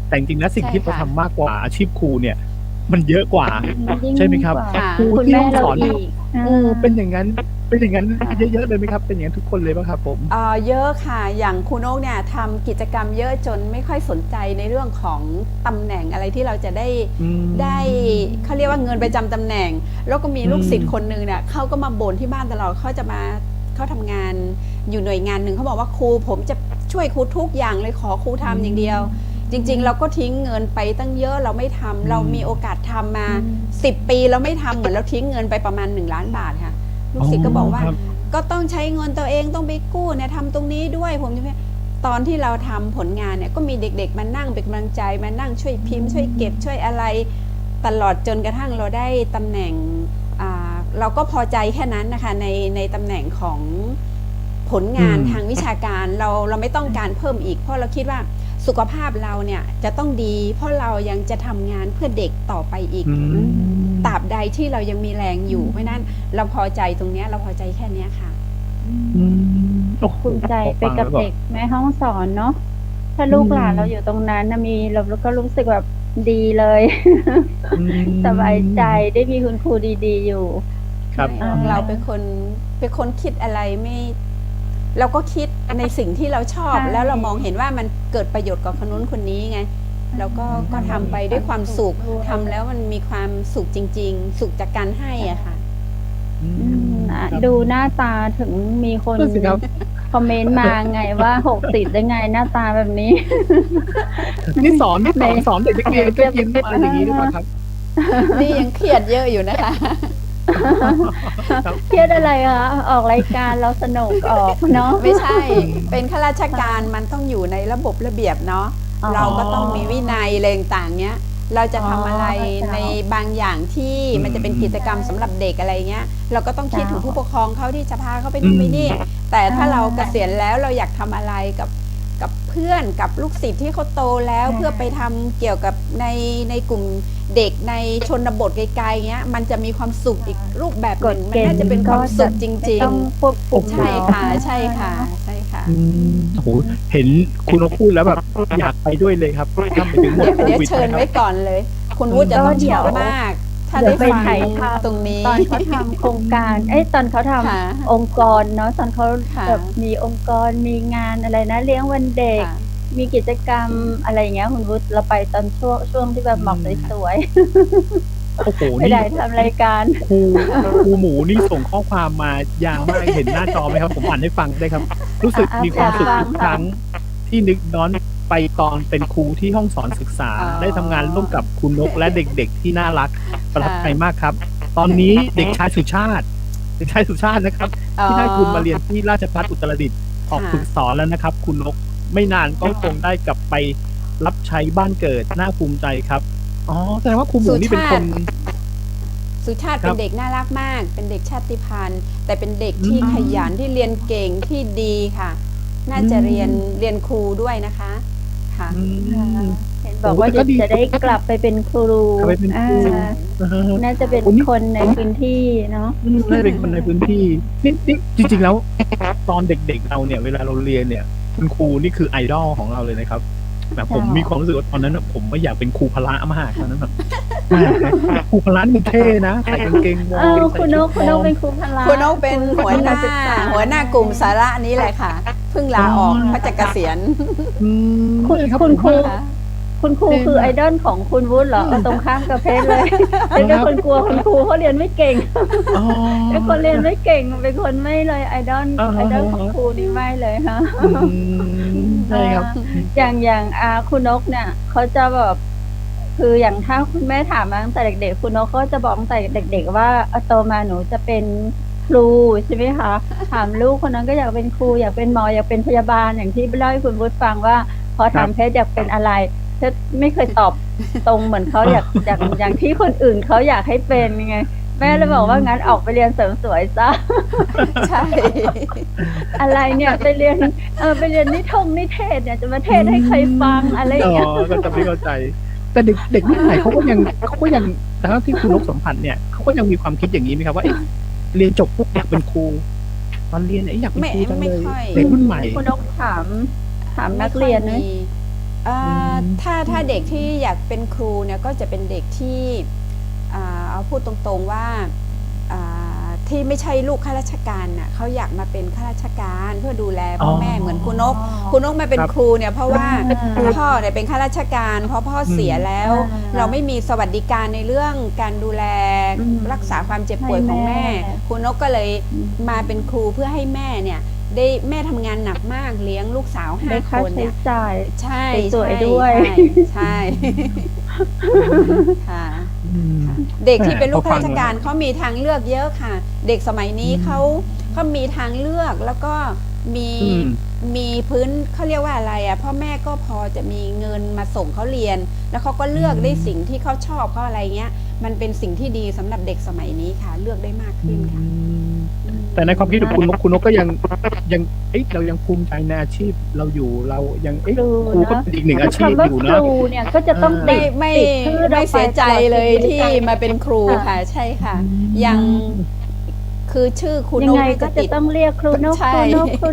S3: แต่จริงๆแล้วสิ่งที่เราทำมากกว่าอาชีพครูเนี่ยมันเยอะกว่าใช่ไหมครับครูที่ต้องสอนเป็นอย่างนั้นเยอะๆเลยไหมครับเป็นอย่างนั้นทุกคนเลยป่ะครับผม
S4: เยอะค่ะอย่างครูนกเนี่ยทำกิจกรรมเยอะจนไม่ค่อยสนใจในเรื่องของตำแหน่งอะไรที่เราจะได้เขาเรียกว่าเงินประจำตำแหน่งแล้วก็มีลูกศิษย์คนนึงเนี่ยเขาก็มาบ่นที่บ้านตลอดเขาทำงานอยู่หน่วยงานหนึ่งเขาบอกว่าครูผมจะช่วยครูทุกอย่างเลยขอครูทำอย่างเดียวจริงๆเราก็ทิ้งเงินไปตั้งเยอะเราไม่ทำเรามีโอกาสทำมา10 ปีเราไม่ทำเหมือนเราทิ้งเงินไปประมาณ1 ล้านบาทค่ะลูกศิษย์ก็บอกว่าก็ต้องใช้เงินตัวเองต้องไปกู้เนี่ยทำตรงนี้ด้วยผมจะตอนที่เราทำผลงานเนี่ยก็มีเด็กๆมานั่งเป็นกำลังใจมานั่งช่วยพิมพ์ช่วยเก็บช่วยอะไรตลอดจนกระทั่งเราได้ตำแหน่งเราก็พอใจแค่นั้นนะคะในตำแหน่งของผลงานทางวิชาการเราไม่ต้องการเพิ่มอีกเพราะเราคิดว่าสุขภาพเราเนี่ยจะต้องดีเพราะเรายังจะทำงานเพื่อเด็กต่อไปอีกตราบใดที่เรายังมีแรงอยู่เพราะนั้นเราพอใจตรงนี้เราพอใจแค่นี้ค่ะ
S2: ภูมิใจไปกับเด็กแม่ห้องสอนเนาะถ้าลูกหลานเราอยู่ตรงนั้นเราก็รู้สึกแบบดีเลยสบายใจได้มีคุณครูดีๆอยู่
S3: ครับ
S4: เราเป็นคนคิดอะไรไม่เราก็คิดในสิ่งที่เราชอบแล้วเรามองเห็นว่ามันเกิดประโยชน์กับคนนู้นคนนี้ไงแล้วก็ทำไปด้วยความสุขทำแล้วมันมีความสุขจริงๆสุขจากการให้อ่ะค่ะ
S2: ดูหน้าตาถึงมีคนคอมเมนต์มาไงว่า60ได้ไงหน้าตาแบบนี้
S3: นี่สอนเด็กนักเรียนก็ยิ้มอะไรอย่างนี้หรือเปล่าครับ
S4: นี่ยังเครียดเยอะอยู่นะคะ
S2: เครียดอะไรคะออกรายการเราสนุกออกเนาะ
S4: ไม่ใช่เป็นข้าราชการมันต้องอยู่ในระบบระเบียบเนาะเราก็ต้องมีวินัยอะไรต่างๆเนี้ยเราจะทำอะไรในบางอย่างที่มันจะเป็นกิจกรรมสำหรับเด็กอะไรเงี้ยเราก็ต้องคิดถึงผู้ปกครองเขาที่จะพาเขาไปนู่นไปนี่แต่ถ้าเราเกษียณแล้วเราอยากทำอะไรกับ กับเพื่อนกับลูกศิษย์ที่เขาโตแล้วเพื่อไปทำเกี่ยวกับในกลุ่มเด็กในชนบทไกลๆเงี้ยมันจะมีความสุขอีกรูปแบบหนึ่งมันน่าจะเป็นความสุขจริง
S2: ต้องควบคุม
S4: ๆ ใช่ค่ะใช่ค่ะใช่ค่ะ
S3: โอ้โหเห็นคุณนกพูดแล้วแบบอยากไปด้วยเลยครับถ้าไปถึงหมดโค
S4: เดี๋ยว
S3: วิด
S4: เชิญไว้ก่อนเลย คุณวุฒิจะต้องชอบมาก ถ้า
S2: เดี๋
S4: ได้
S2: ยวไป
S4: ฟัง
S2: ถ่ายภาพ
S4: ตรงนี้
S2: ตอนเขาทำโครงการตอนเขาท
S4: ค่ะ
S2: ำองค์กรเนาะตอนเขา
S4: ค่ะ
S2: แบบมีองค์กรมีงานอะไรนะเลี้ยงวันเด็ก
S4: ค่ะ
S2: มีกิจกรรมอะไรอย่างเงี้ยคุณวุฒิเราไปตอนช่วงที่แบบหมอกสวย
S3: โอ้โห
S2: ๆไป
S3: นี่
S2: ได้ทำรายการ
S3: ครูหมูนี่ส่งข้อความมายาวมากเห็นหน้าจอไหมครับ ผมอ่านให้ฟังได้ครับ รู้สึกมีความสุขทุกครั้งที่นึกย้อนไปตอนเป็นครูที่ห้องสอนศึกษา
S4: อ๋อ
S3: ได้ทำงานร่วมกับคุณนกและเด็กๆที่น่ารักประทับใจมากครับ ตอนนี้เด็กชายสุชาตินะครับ ที่ได้ทุนมาเรียนที่ราชภัฏอุตรดิตถ์ออกฝึกสอนแล้วนะครับ คุณนกไม่นานก็คงได้กลับไปรับใช้บ้านเกิดน่าภูมิใจครับอ๋อแสดงว่าครูหมูนี่เป็นคน
S4: สุชาติ
S3: ครั
S4: เป็
S3: บ
S4: นเด็กน่ารักมาก เป็นเด็กชาติพันธุ์ แต่เป็นเด็กที่ขยันที่เรียนเก่งที่ดีค่ะ น่าจะเรียนครูด้วยนะคะค่ะ
S3: อืม
S2: เห็นบอกว่า
S3: โอ้แต่ก็ดี
S2: จะได้กลับไปเป็นครู
S3: กลับไปเป็นครู
S2: น่าจะเป็น
S3: โอ้นี่
S2: คนในพื้นที่เนาะ
S3: น่าจะเป็นคนในพื้นที่นี่จริงๆแล้ว ตอนเด็กๆเราเนี่ยเวลาเราเรียนเนี่ยคุณครูนี่คือไอดอลของเราเลยนะครับแบบผมมีความรู้สึกว่าตอนนั้นน่ะผมไม่อยากเป็นครูพละมากตอนนั้นแบบแหมครูพละนี่มันเท่นะใส่กางเกงวอร์ม
S2: คุณนกเป็นครูพละ
S4: คุณนกเป็นหัวหน้า
S2: ศึกษ
S4: หัวหน้ากลุ่มสาระนี้แหละค่ะ เพิ่งลาออกเพราะจะเกษียณ
S3: อืม
S2: คุณ
S3: รับ
S2: คุณครู
S3: ผมว่า
S2: คุณครูคือไอดอลของคุณวุฒิเหรอตรงข้ามกับเพชรเลยเป็นคนกลัวคุณครูเขาเรียนไม่เก่ง
S3: อ๋อ
S2: เป็นคนเรียนไม่เก่งเป็นคนไม่เลยไอดอล
S3: อ่าฮะ
S2: ไอดอลของครูนี่ไม่เลยฮะ
S3: อืมใช่ครับ
S2: อย่างคุณนกเนี่ยเขาจะแบบคืออย่างถ้าคุณแม่ถามมาตั้งแต่เด็กๆคุณนกก็จะบอกตั้งแต่เด็ก ๆ ว่าโตมาหนูจะเป็นครูใช่ไหมคะถามลูกคนนั้นก็อยากเป็นครูอยากเป็นหมออยากเป็นพยาบาลอย่างที่เล่าให้คุณวุฒิฟังว่าพอถามเพชรอยากเป็นอะไรเพชรไม่เคยตอบตรงเหมือนเขาอยากอย่างที่คนอื่นเขาอยากให้เป็นไงแม่เลยบอกว่างั้นออกไปเรียนเสริมสวยซะ
S4: ใช่
S2: อะไรเนี่ยไปเรียนนิเทศเนี่ยจะมาเทศให้ใครฟังอะไรอย่าง
S3: อ๋อ
S2: เงี้ย
S3: ก็จะไม่เข้าใจ แต่เด็กรุ่นใหม่เขาก็ยังแต่ที่คุณนกสัมพันธ์เนี่ยเขาก็ยังมีความคิดอย่างนี้ไหมครับว่าเอ๊ะเรียนจบปุ๊บอยากเป็นครูตอนเรียนอยากเป็นครูจังเลย
S4: ไม่ค่อย
S3: เด็กรุ่นใหม่
S2: คุณนกถามนักเรียนนะ
S4: ไม่ค่อมีถ้าเด็กที่อยากเป็นครูเนี่ยก็จะเป็นเด็กที่เอาพูดตรงๆว่าที่ไม่ใช่ลูกข้าราชการน่ะเขาอยากมาเป็นข้าราชการเพื่อดูแลพ่อแม่เหมือนคุณนกมาเป็นครูเนี่ยเพราะว่าพ่อเนี่ยเป็นข้าราชการพอพ่อเสียแล้ว เราไม่มีสวัสดิการในเรื่องการดูแลรักษาความเจ็บป่วยของแม่คุณนกก็เลยมาเป็นครูเพื่อให้แม่เนี่ยได้แม่ทำงานหนักมากเลี้ยงลูกสาว
S2: ได้
S4: 5 ค
S2: ค่าน ใช้
S4: เนี่ย
S2: จ่าย
S4: ใช่
S2: สวยๆด้วย
S4: ใช่ค่ะ เด็กที่เป็นลูกข้าราชการเขามีทางเลือกเยอะค่ะ เด็กสมัยนี้เขามีทางเลือกแล้วก็มีพื้นเขาเรียกว่าอะไรอ่ะพ่อแม่ก็พอจะมีเงินมาส่งเขาเรียน แล้วเขาก็เลือกได้สิ่งที่เขาชอบเขาอะไรเงี้ยมันเป็นสิ่งที่ดีสำหรับเด็กสมัยนี้ค่ะ เลือกได้มากขึ้นค่ะ
S3: แต่ในความคิดของคุณนกก็ยังเรายังภูมิใจในอาชีพเราอยู่เรายังครูก็เป็นอีกหนึ่งอาชีพอยู่
S2: ค
S3: นะ
S2: รูเนี่ยก็จะต้องติด
S4: ไม่
S2: ชื่อเรา
S4: เสียใจเลย
S2: ไปตอด
S4: ที่
S2: ชีวิต
S4: มาเป็นครูค่ะ ใช่ค่ะ ยังคือชื่อครู
S2: ยั
S4: น
S2: ง
S4: ก
S2: ไง
S4: นี่
S2: ก็
S4: จะ
S2: จะ
S4: ติด
S2: ต้องเรียกครูนก
S4: ใช่
S2: ครู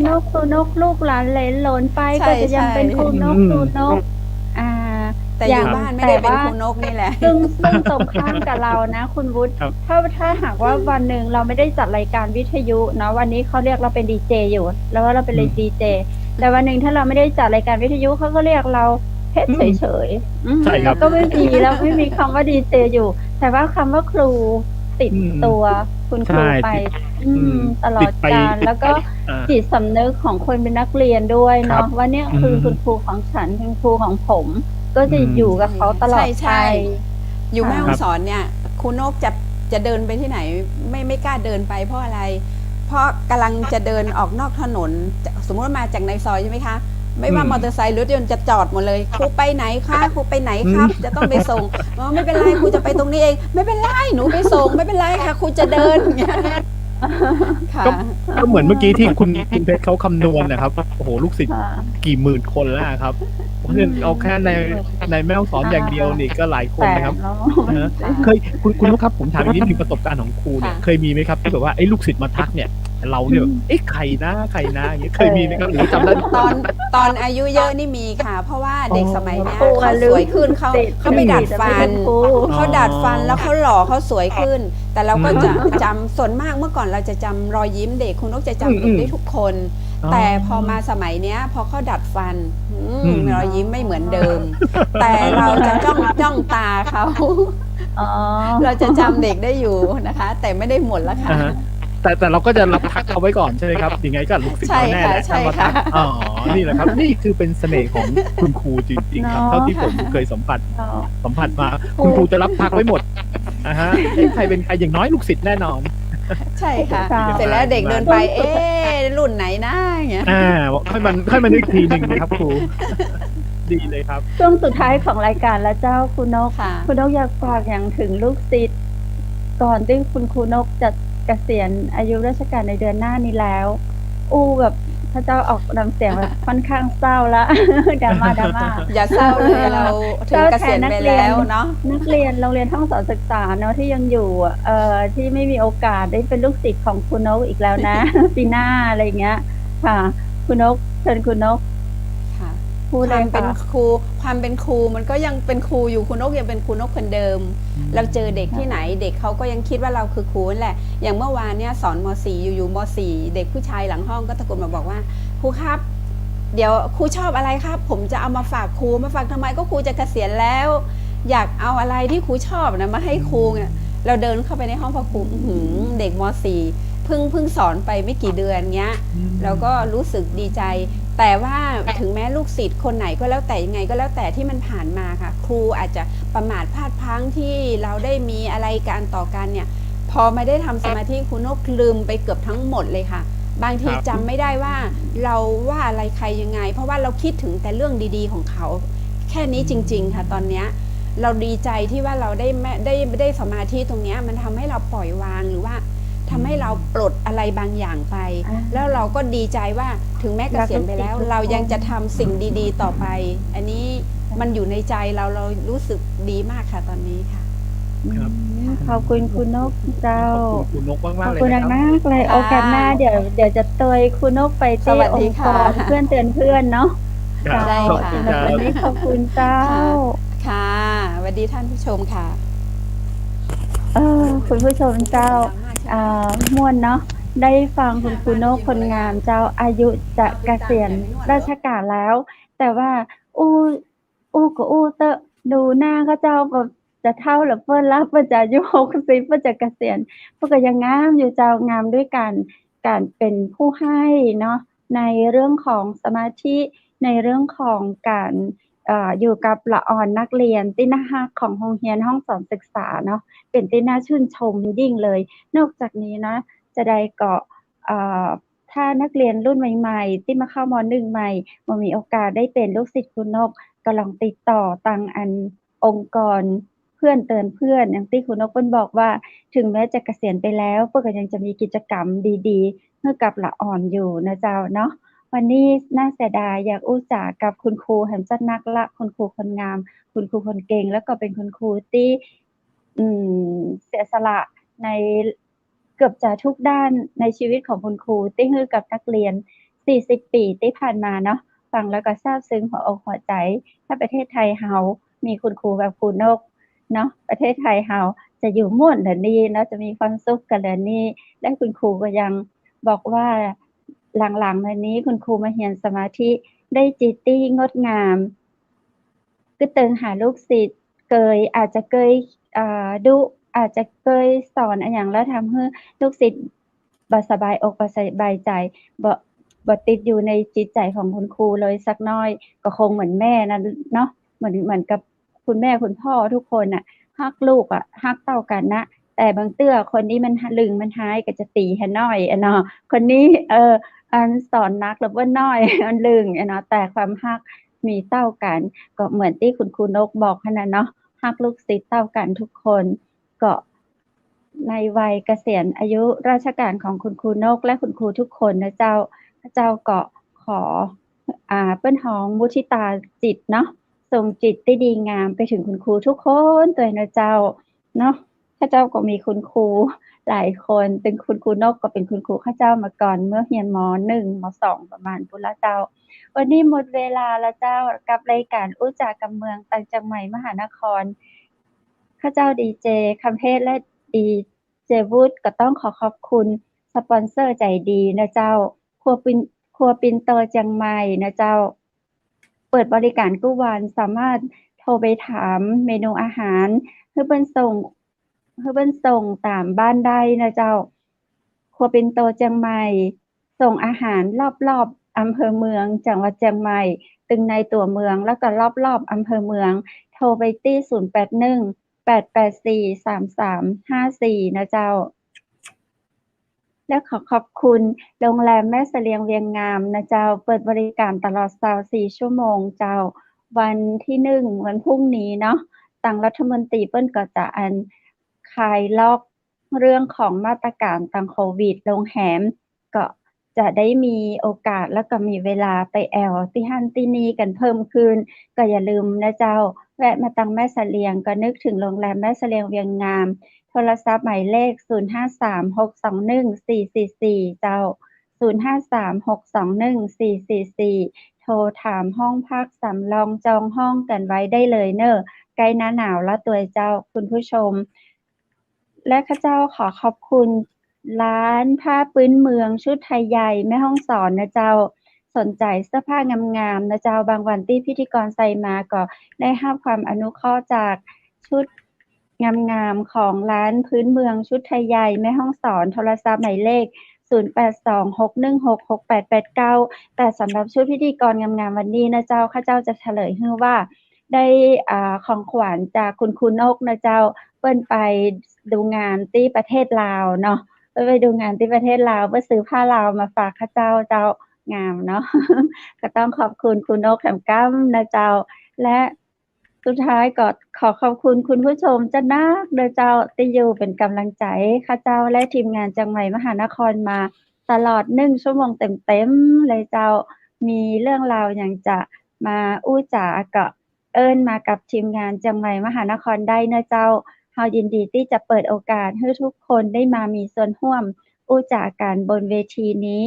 S2: นกลูกหลานเหลนหลนไป
S4: ใช่
S2: ก็จะยังเป็น
S4: ใช่
S2: ครูนก
S4: แต่อยู่บ้านไม่ได้เป็นครูนกนี่แหละ
S2: ซึ่งตรงข้ามกับเรานะ คุณวุฒิ
S3: ครับ
S2: ถ้าหากว่าวันหนึ่งเราไม่ได้จัดรายการวิทยุเนาะวันนี้เขาเรียกเราเป็นดีเจอยู่แล้วว่าเราเป็นดีเจแต่วันหนึ่งถ้าเราไม่ได้จัดรายการวิทยุเขาก็เรียกเราเพชรเฉยๆ
S3: ใช่ครับ
S2: ก็ไม่มีแล้วไม่มีคำว่าดีเจอยู่ แต่ว่าคำว่าครูติดตัวคุณครูไปตลอดกาลแล้วก็จิตสำนึกของคนเป็นนักเรียนด้วยเนาะว่าเนี่ยคือคุณครูของฉันคุณครูของผม ก็จะอยู่กับเขาตลอด
S4: ใช่
S2: ไป
S4: อยู่แม่ฮ่องสอนเนี่ยครูนกจะเดินไปที่ไหนไม่กล้าเดินไปเพราะอะไร เพราะกำลังจะเดินออกนอกถนนสมมติว่ามาจากในซอยใช่ไหมคะไม่ว่ามอเตอร์ไซค์รถยนต์จะจอดหมดเลยครูไปไหนคะครูไปไหนครับ จะต้องไปส่งไม่เป็นไรครูจะไปตรงนี้เอง ไม่เป็นไรหนูไปส่งไม่เป็นไรค่ะครูจะเดินอย่างเงี้ย ค่ะ
S3: ก็เหมือนเมื่อกี้ที่คุณเพชรเขาคำนวณนะครับโอ้โหลูกศิษย์
S2: ค่ะ
S3: กี่หมื่นคนแล้วครับเพราะฉะนั้นเอาแค่ในแม่ฮ่องสอนอย่างเดียวนี่ก็หลายคนนะครับ
S2: เนาะ
S3: นะฮะเคยคุณนกครับผมถามอีกนิดนึงประสบการณ์ของครูเนี่ย
S4: ค่ะ
S3: เคยมีไหมครับที่แบบว่าไอ้ลูกศิษย์มาทักเนี่ยเราเนี่ยใครนะอย่างเงี้ยเคยมีไหมครับหรือจำได้
S4: ตอนอายุเยอะนี่มีค่ะ เพราะว่าเด็กสมัยเนี้ย
S2: ครู
S4: เขา
S2: อะลื
S4: ส
S2: ม
S4: วยขึ้นเขาไปดัดฟัน
S2: ครู
S4: เขาดัดฟันแล้วเขาหล่อเขาสวยขึ้น แต่เราก็จะจำส่วนมากเมื่อก่อนเราจะจำรอยยิ้มเด็กคุณนกจะจำเด็กได้ทุกคน แต่พอมาสมัยเนี้ยพอเขาดัดฟันรอยยิ้มไม่เหมือนเดิม แต่เราจะจ้องตาเขา
S2: อ๋อ
S4: เราจะจำเด็กได้อยู่นะคะ แต่ไม่ได้หมดแล้วค่ะ
S3: อ่าฮะแต่เราก็จะรับทักเอาไว้ก่อนใช่ไหมครับยังไงก็ลูกศิษย์เราแน่แหละ
S4: ใช่
S3: ถ้า
S4: ค่ะ
S3: มาทักอ๋อนี่แหละครับนี่คือเป็นเสน่ห์ของคุณครูจริงๆครับ
S2: เนาะ
S3: เท่าที่ผมเคยสัมผัส
S2: เนาะ
S3: มา คุณครูจะรับทักไว้หมดฮะใครเป็นใครอย่างน้อยลูกศิษย์แน่นอน
S4: ใช่ค่ะ
S2: ค่ะ
S4: เสร็จแล้วเด็กเดินไป รุ่นไหนนะอย่างเงี้ย
S3: ค่อยมันอีกทีหนึ่งนะครับครู ดีเลยครับ
S2: ช่วงสุดท้ายของรายการแล้วเจ้าคุณนก
S4: ค่ะ
S2: คุณนกอยากฝากอย่างถึงลูกศิษย์ก่อนที่คุณครูนกจะเกษียณอายุราชการในเดือนหน้านี้แล้ว แบบพระเจ้าออกนำเสียงแบบค่อนข้างเศร้าละ ดราม่า
S4: อย่าเศร้าเลยเราถึงเกษียณไปแล้วเนาะ
S2: นักเรียนโรงเรียนห้องสอนศึกษาเนาะที่ยังอยู่ที่ไม่มีโอกาสได้เป็นลูกศิษย์ของคุณนกอีกแล้วนะ ปีหน้าอะไรอย่างเงี้ย ค่ะ คุณนกเชิญคุณนก
S4: ค่ะ
S2: พูด
S4: ค
S2: เล
S4: วาย มเป็น
S2: ค่ะ
S4: ครูความเป็นครูมันก็ยังเป็นครูอยู่คุณนกยังเป็นครูนกคนเดิม เราเจอเด็กที่ไหนเด็กเขาก็ยังคิดว่าเราคือครูนั่นแหละ อย่างเมื่อวานเนี่ยสอนม .4 อยู่ม .4 เด็กผู้ชายหลังห้องก็ตะโกนมาบอกว่าครูครับ เดี๋ยวครูชอบอะไรครับ ผมจะเอามาฝากครูมาฝากทำไมก็ครูจะเกษียณแล้ว อยากเอาอะไรที่ครูชอบนะมาให้ครูเนี่ยเราเดินเข้าไปในห้องพอครูเด็กม .4 เพิ่งสอนไปไม่กี่เดือนเงี้ย แล้วก็รู้สึกดีใจ แต่ว่าถึงแม้ลูกศิษย์คนไหนก็แล้วแต่ยังไงก็แล้วแต่ที่มันผ่านมาค่ะ ครูอาจจะประมาทพลาดพลั้งที่เราได้มีอะไรการต่อกันเนี่ย พอไม่ได้ทำสมาธิครูนกลืมไปเกือบทั้งหมดเลยค่ะ บางที
S3: ครับ
S4: จำไม่ได้ว่าเราว่าอะไรใครยังไง เพราะว่าเราคิดถึงแต่เรื่องดีๆของเขา แค่นี้จริง ๆ ค่ะตอนเนี้ยเราดีใจที่ว่าเราได้สมาธิตรงเนี้ยมันทำให้เราปล่อยวางหรือว่าทำให้เราปลดอะไรบางอย่างไป แล้วเราก็ดีใจว่าถึงแม้เกษียณไปแล้ว เรายังจะทำสิ่งดีๆต่อไป อันนี้มันอยู่ในใจเรารู้สึกดีมากค่ะตอนนี้ค่ะ
S3: ครับ
S2: ขอบคุณคุณนกเจ้า
S3: ขอบคุณคุณนก
S2: ข
S3: มา
S2: อก บ
S3: ๆเลย
S2: คุณ
S3: นะครับ
S2: มากเลย
S4: ค่ะ
S2: โอกาสหน้าเดี๋ยวจะเตยคุณนกไป
S4: ส
S2: ที่
S4: วัส
S2: อ
S4: ดี
S2: งค์ก
S4: ค่ะ
S2: รเพื่อนเตือนเพื่อนเนาะ
S3: ครับ
S4: ได้
S3: ขอบ
S4: ค่ะ
S3: คุณครับ
S2: วันนี้ขอบคุณเจ้า
S4: ค่ะสวัสดีท่านผู้ชมค่ะ
S2: คุณผู้ชมเจ้าม่วนเนาะได้ฟังคุณครูนกคนงามเจ้าอายุจะเกษียณราชการแล้ว แต่ว่าเตอะดูหน้าก็เจ้าแบบจะเท่าหรือเพิ่นแล้วเพิ่นจะอายุ60เพิ่นจะเกษียณเพิ่นก็ยังงามอยู่เจ้างามด้วยการเป็นผู้ให้เนาะในเรื่องของสมาธิในเรื่องของการอยู่กับละอ่อนนักเรียนที่น่ารักของโรงเรียนห้องสอนศึกษาเนาะเป็นที่น่าชื่นชมยิ่งเลย นอกจากนี้นะจะได้เกาะถ้านักเรียนรุ่นใหม่ๆที่มาเข้าม.1 ใหม่บ่มีโอกาสได้เป็นลูกศิษย์คุณนกก็ลองติดต่อตังองค์กรเพื่อนเตือนเพื่อนอย่างที่คุณนกเพิ่นบอกว่าถึงแม้จะเกษียณไปแล้วเพิ่นก็ยังจะมีกิจกรรมดีๆให้กับละอ่อนอยู่นะเจ้าเนาะวันนี้น่าเสียดายอยากอุตส่าห์กับคุณครูแห่งจัดนักละคุณครูคนงาม คุณครูคนเก่งแล้วก็เป็นคุณครูที่เสียสละในเกือบจะทุกด้านในชีวิตของคุณครูที่ให้กับนักเรียน40 ปีที่ผ่านมาเนาะฟังแล้วก็ซาบซึ้งหัวอกหัวใจถ้าประเทศไทยเฮามีคุณครูแบบครูนกเนาะประเทศไทยเฮาจะอยู่ม่วนแบบนี้เนาะจะมีความสุขกันแบบนี้และคุณครูก็ยังบอกว่าหลังๆมานี้คุณครูมาเรียนสมาธิได้จิตที่งดงามคือเติงหาลูกศิษย์อาจจะเคยดุอาจจะเคยสอนอะหยังแล้วทำให้ลูกศิษย์บ่สบายอกบ่สบายใจบ่ติดอยู่ในจิตใจของคุณครูเลยสักน้อยก็คงเหมือนแม่นั่นเนาะเหมือนกับคุณแม่คุณพ่อทุกคนน่ะรักลูกอะรักเท่ากันนะแต่บางเทื่อคนนี้มันลึงมันหายก็จะตีให้น้อยอะเนาะคนนี้อันสอนหนักแล้วบ่น้อย อันลึงอะเนาะแต่ความรักมีเท่ากันก็เหมือนที่คุณครูนกบอกหั้นน่ะเนาะรักลูกศิษย์เท่ากันทุกคนก็ ในวัยเกษียณอายุราชการของคุณครูนกและคุณครูทุกคนนะเจ้าพระเจ้าก็ขอเปิ้นฮ้องมุทิตาจิตเนาะส่งจิตได้ดีงามไปถึงคุณครูทุกคนตัวนะเจ้าเนาะข้าเจ้าก็มีคุณครูหลายคนเป็นคุณครูนกก็เป็นคุณครูข้าเจ้ามาก่อนเมื่อเรียนม.1 ม.2 ประมาณพุ่นละเจ้าวันนี้หมดเวลาแล้วเจ้ากับรายการอู้จากกับเมืองต่างจังใหม่มหานครข้าเจ้าดีเจคำเพชรและดีเจวูดก็ต้องขอขอบคุณสปอนเซอร์ใจดีนะเจ้าครัวปินโตเจียงใหม่นะเจ้าเปิดบริการทุกวันสามารถโทรไปถามเมนูอาหารเพื่อเปิ้นส่งตามบ้านได้นะเจ้าครัวปินโตเจียงใหม่ส่งอาหารรอบๆอำเภอเมืองจังหวัดเชียงใหม่ตึงในตัวเมืองแล้วก็รอบๆอำเภอเมืองโทรไปที่0818843354นะเจ้าและขอบคุณโรงแรมแม่เสลียงเวียงงามนะเจ้าเปิดบริการตลอด24ชั่วโมงเจ้าวันที่1วันพรุ่งนี้เนาะทางรัฐมนตรีเปิ้นก็จะคลายล็อกเรื่องของมาตรการทางโควิดโรงแรมก็จะได้มีโอกาสแล้วก็มีเวลาไปแอวที่ฮั่นที่นี่กันเพิ่มขึ้นก็อย่าลืมนะเจ้าแวะมาตังแม่เสลียงก็นึกถึงโรงแรมแม่เสลียงเวียงงามโทรศัพท์หมายเลข0536214444เจ้า0536214444โทรถามห้องพักสำรองจองห้องกันไว้ได้เลยเนอะใกล้หน้าหนาวแล้วตัวเจ้าคุณผู้ชมและข้าเจ้าขอขอบคุณร้านผ้าพื้นเมืองชุดไทยใหญ่แม่ฮ่องสอนนะเจ้าสนใจเสื้อผ้างามๆนะเจ้าบางวันที่พิธีกรใส่มาก็ได้รับความอนุเคราะห์จากชุดงามๆของร้านพื้นเมืองชุดไทยใหญ่แม่ฮ่องสอนโทรศัพท์หมายเลข0826166889แต่สำหรับชุดพิธีกรงามๆวันนี้นะเจ้าข้าเจ้าจะเฉลยให้ว่าได้ของขวัญจากคุณครูนกนะเจ้าเปิ้นไปดูงานที่ประเทศลาวเนาะไปดูงานที่ประเทศลาวเพื่อซื้อผ้าลาวมาฝากข้าเจ้างามเนาะ ก็ต้องขอบคุณคุณนกแหมก้ำนะเจ้าและสุดท้ายก็ขอขอบคุณคุณผู้ชมจะนักนะเจ้าที่อยู่เป็นกำลังใจข้าเจ้าและทีมงานจังใหม่มหานครมาตลอด1ชั่วโมงเต็มๆเลยเจ้ามีเรื่องราวอย่างจะมาอู้จ๋าก็เอิ้นมากับทีมงานจังใหม่มหานครได้นะเจ้าเฮายินดีที่จะเปิดโอกาสให้ทุกคนได้มามีส่วนร่วมอู้จ๋ากันบนเวทีนี้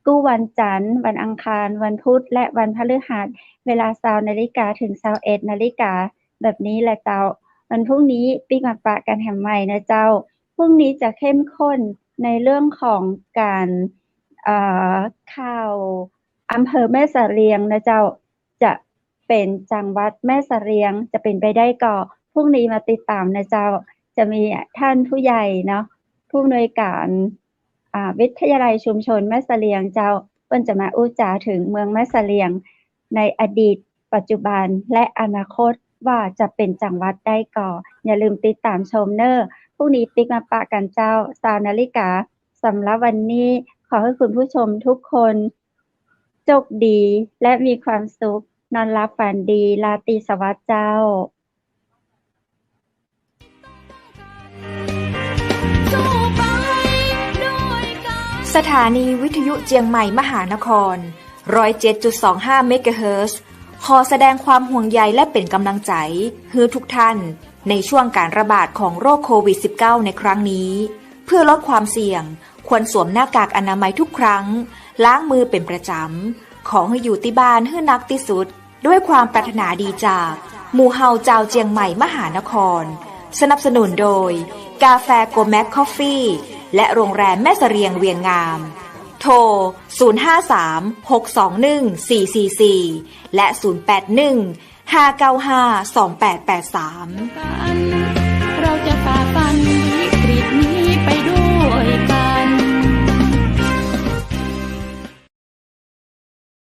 S2: กู้วันจันทร์วันอังคารวันพุธและวันพฤหัสเวลา 20:00 นถึง 21:00 นแบบนี้แหละเจ้าวันพรุ่งนี้ปิ๊กมาปะกันแหมใหม่นะเจ้าพรุ่งนี้จะเข้มข้นในเรื่องของการข่าวอำเภอแม่เสลียงนะเจ้าจะเป็นจังหวัดแม่เสลียงจะเป็นไปได้ก็พรุ่งนี้มาติดตามนะเจ้าจะมีท่านผู้ใหญ่เนาะผู้อำนวยการวิทยาลัยชุมชนแม่เสลียงเจ้าเพิ่นจะมาอู้จ๋าถึงเมืองแม่เสลียงในอดีตปัจจุบันและอนาคตว่าจะเป็นจังหวัดได้ก่ออย่าลืมติดตามชมเนอพรุ่งนี้ปิ๊กมาปะกันเจ้า 20:00 นสำหรับวันนี้ขอให้คุณผู้ชมทุกคนโชคดีและมีความสุขนอนหลับฝันดีราตรีสวัสดิ์เจ้า
S1: สถานีวิทยุเจียงใหม่มหานคร 107.25 เมกะเฮิรตซ์ขอแสดงความห่วงใยและเป็นกำลังใจให้ทุกท่านในช่วงการระบาดของโรคโควิด -19 ในครั้งนี้เพื่อลดความเสี่ยงควรสวมหน้ากากอนามัยทุกครั้งล้างมือเป็นประจำขอให้อยู่ที่บ้านให้นักที่สุดด้วยความปรารถนาดีจากหมู่เฮาเจ้าเจียงใหม่มหานครสนับสนุนโดยกาแฟโกแมคคอฟฟี่และโรงแรมแม่เสรียงเวียงงามโทร 053-621-444 และ 081-595-2883
S6: เราจะฝ่าฟัน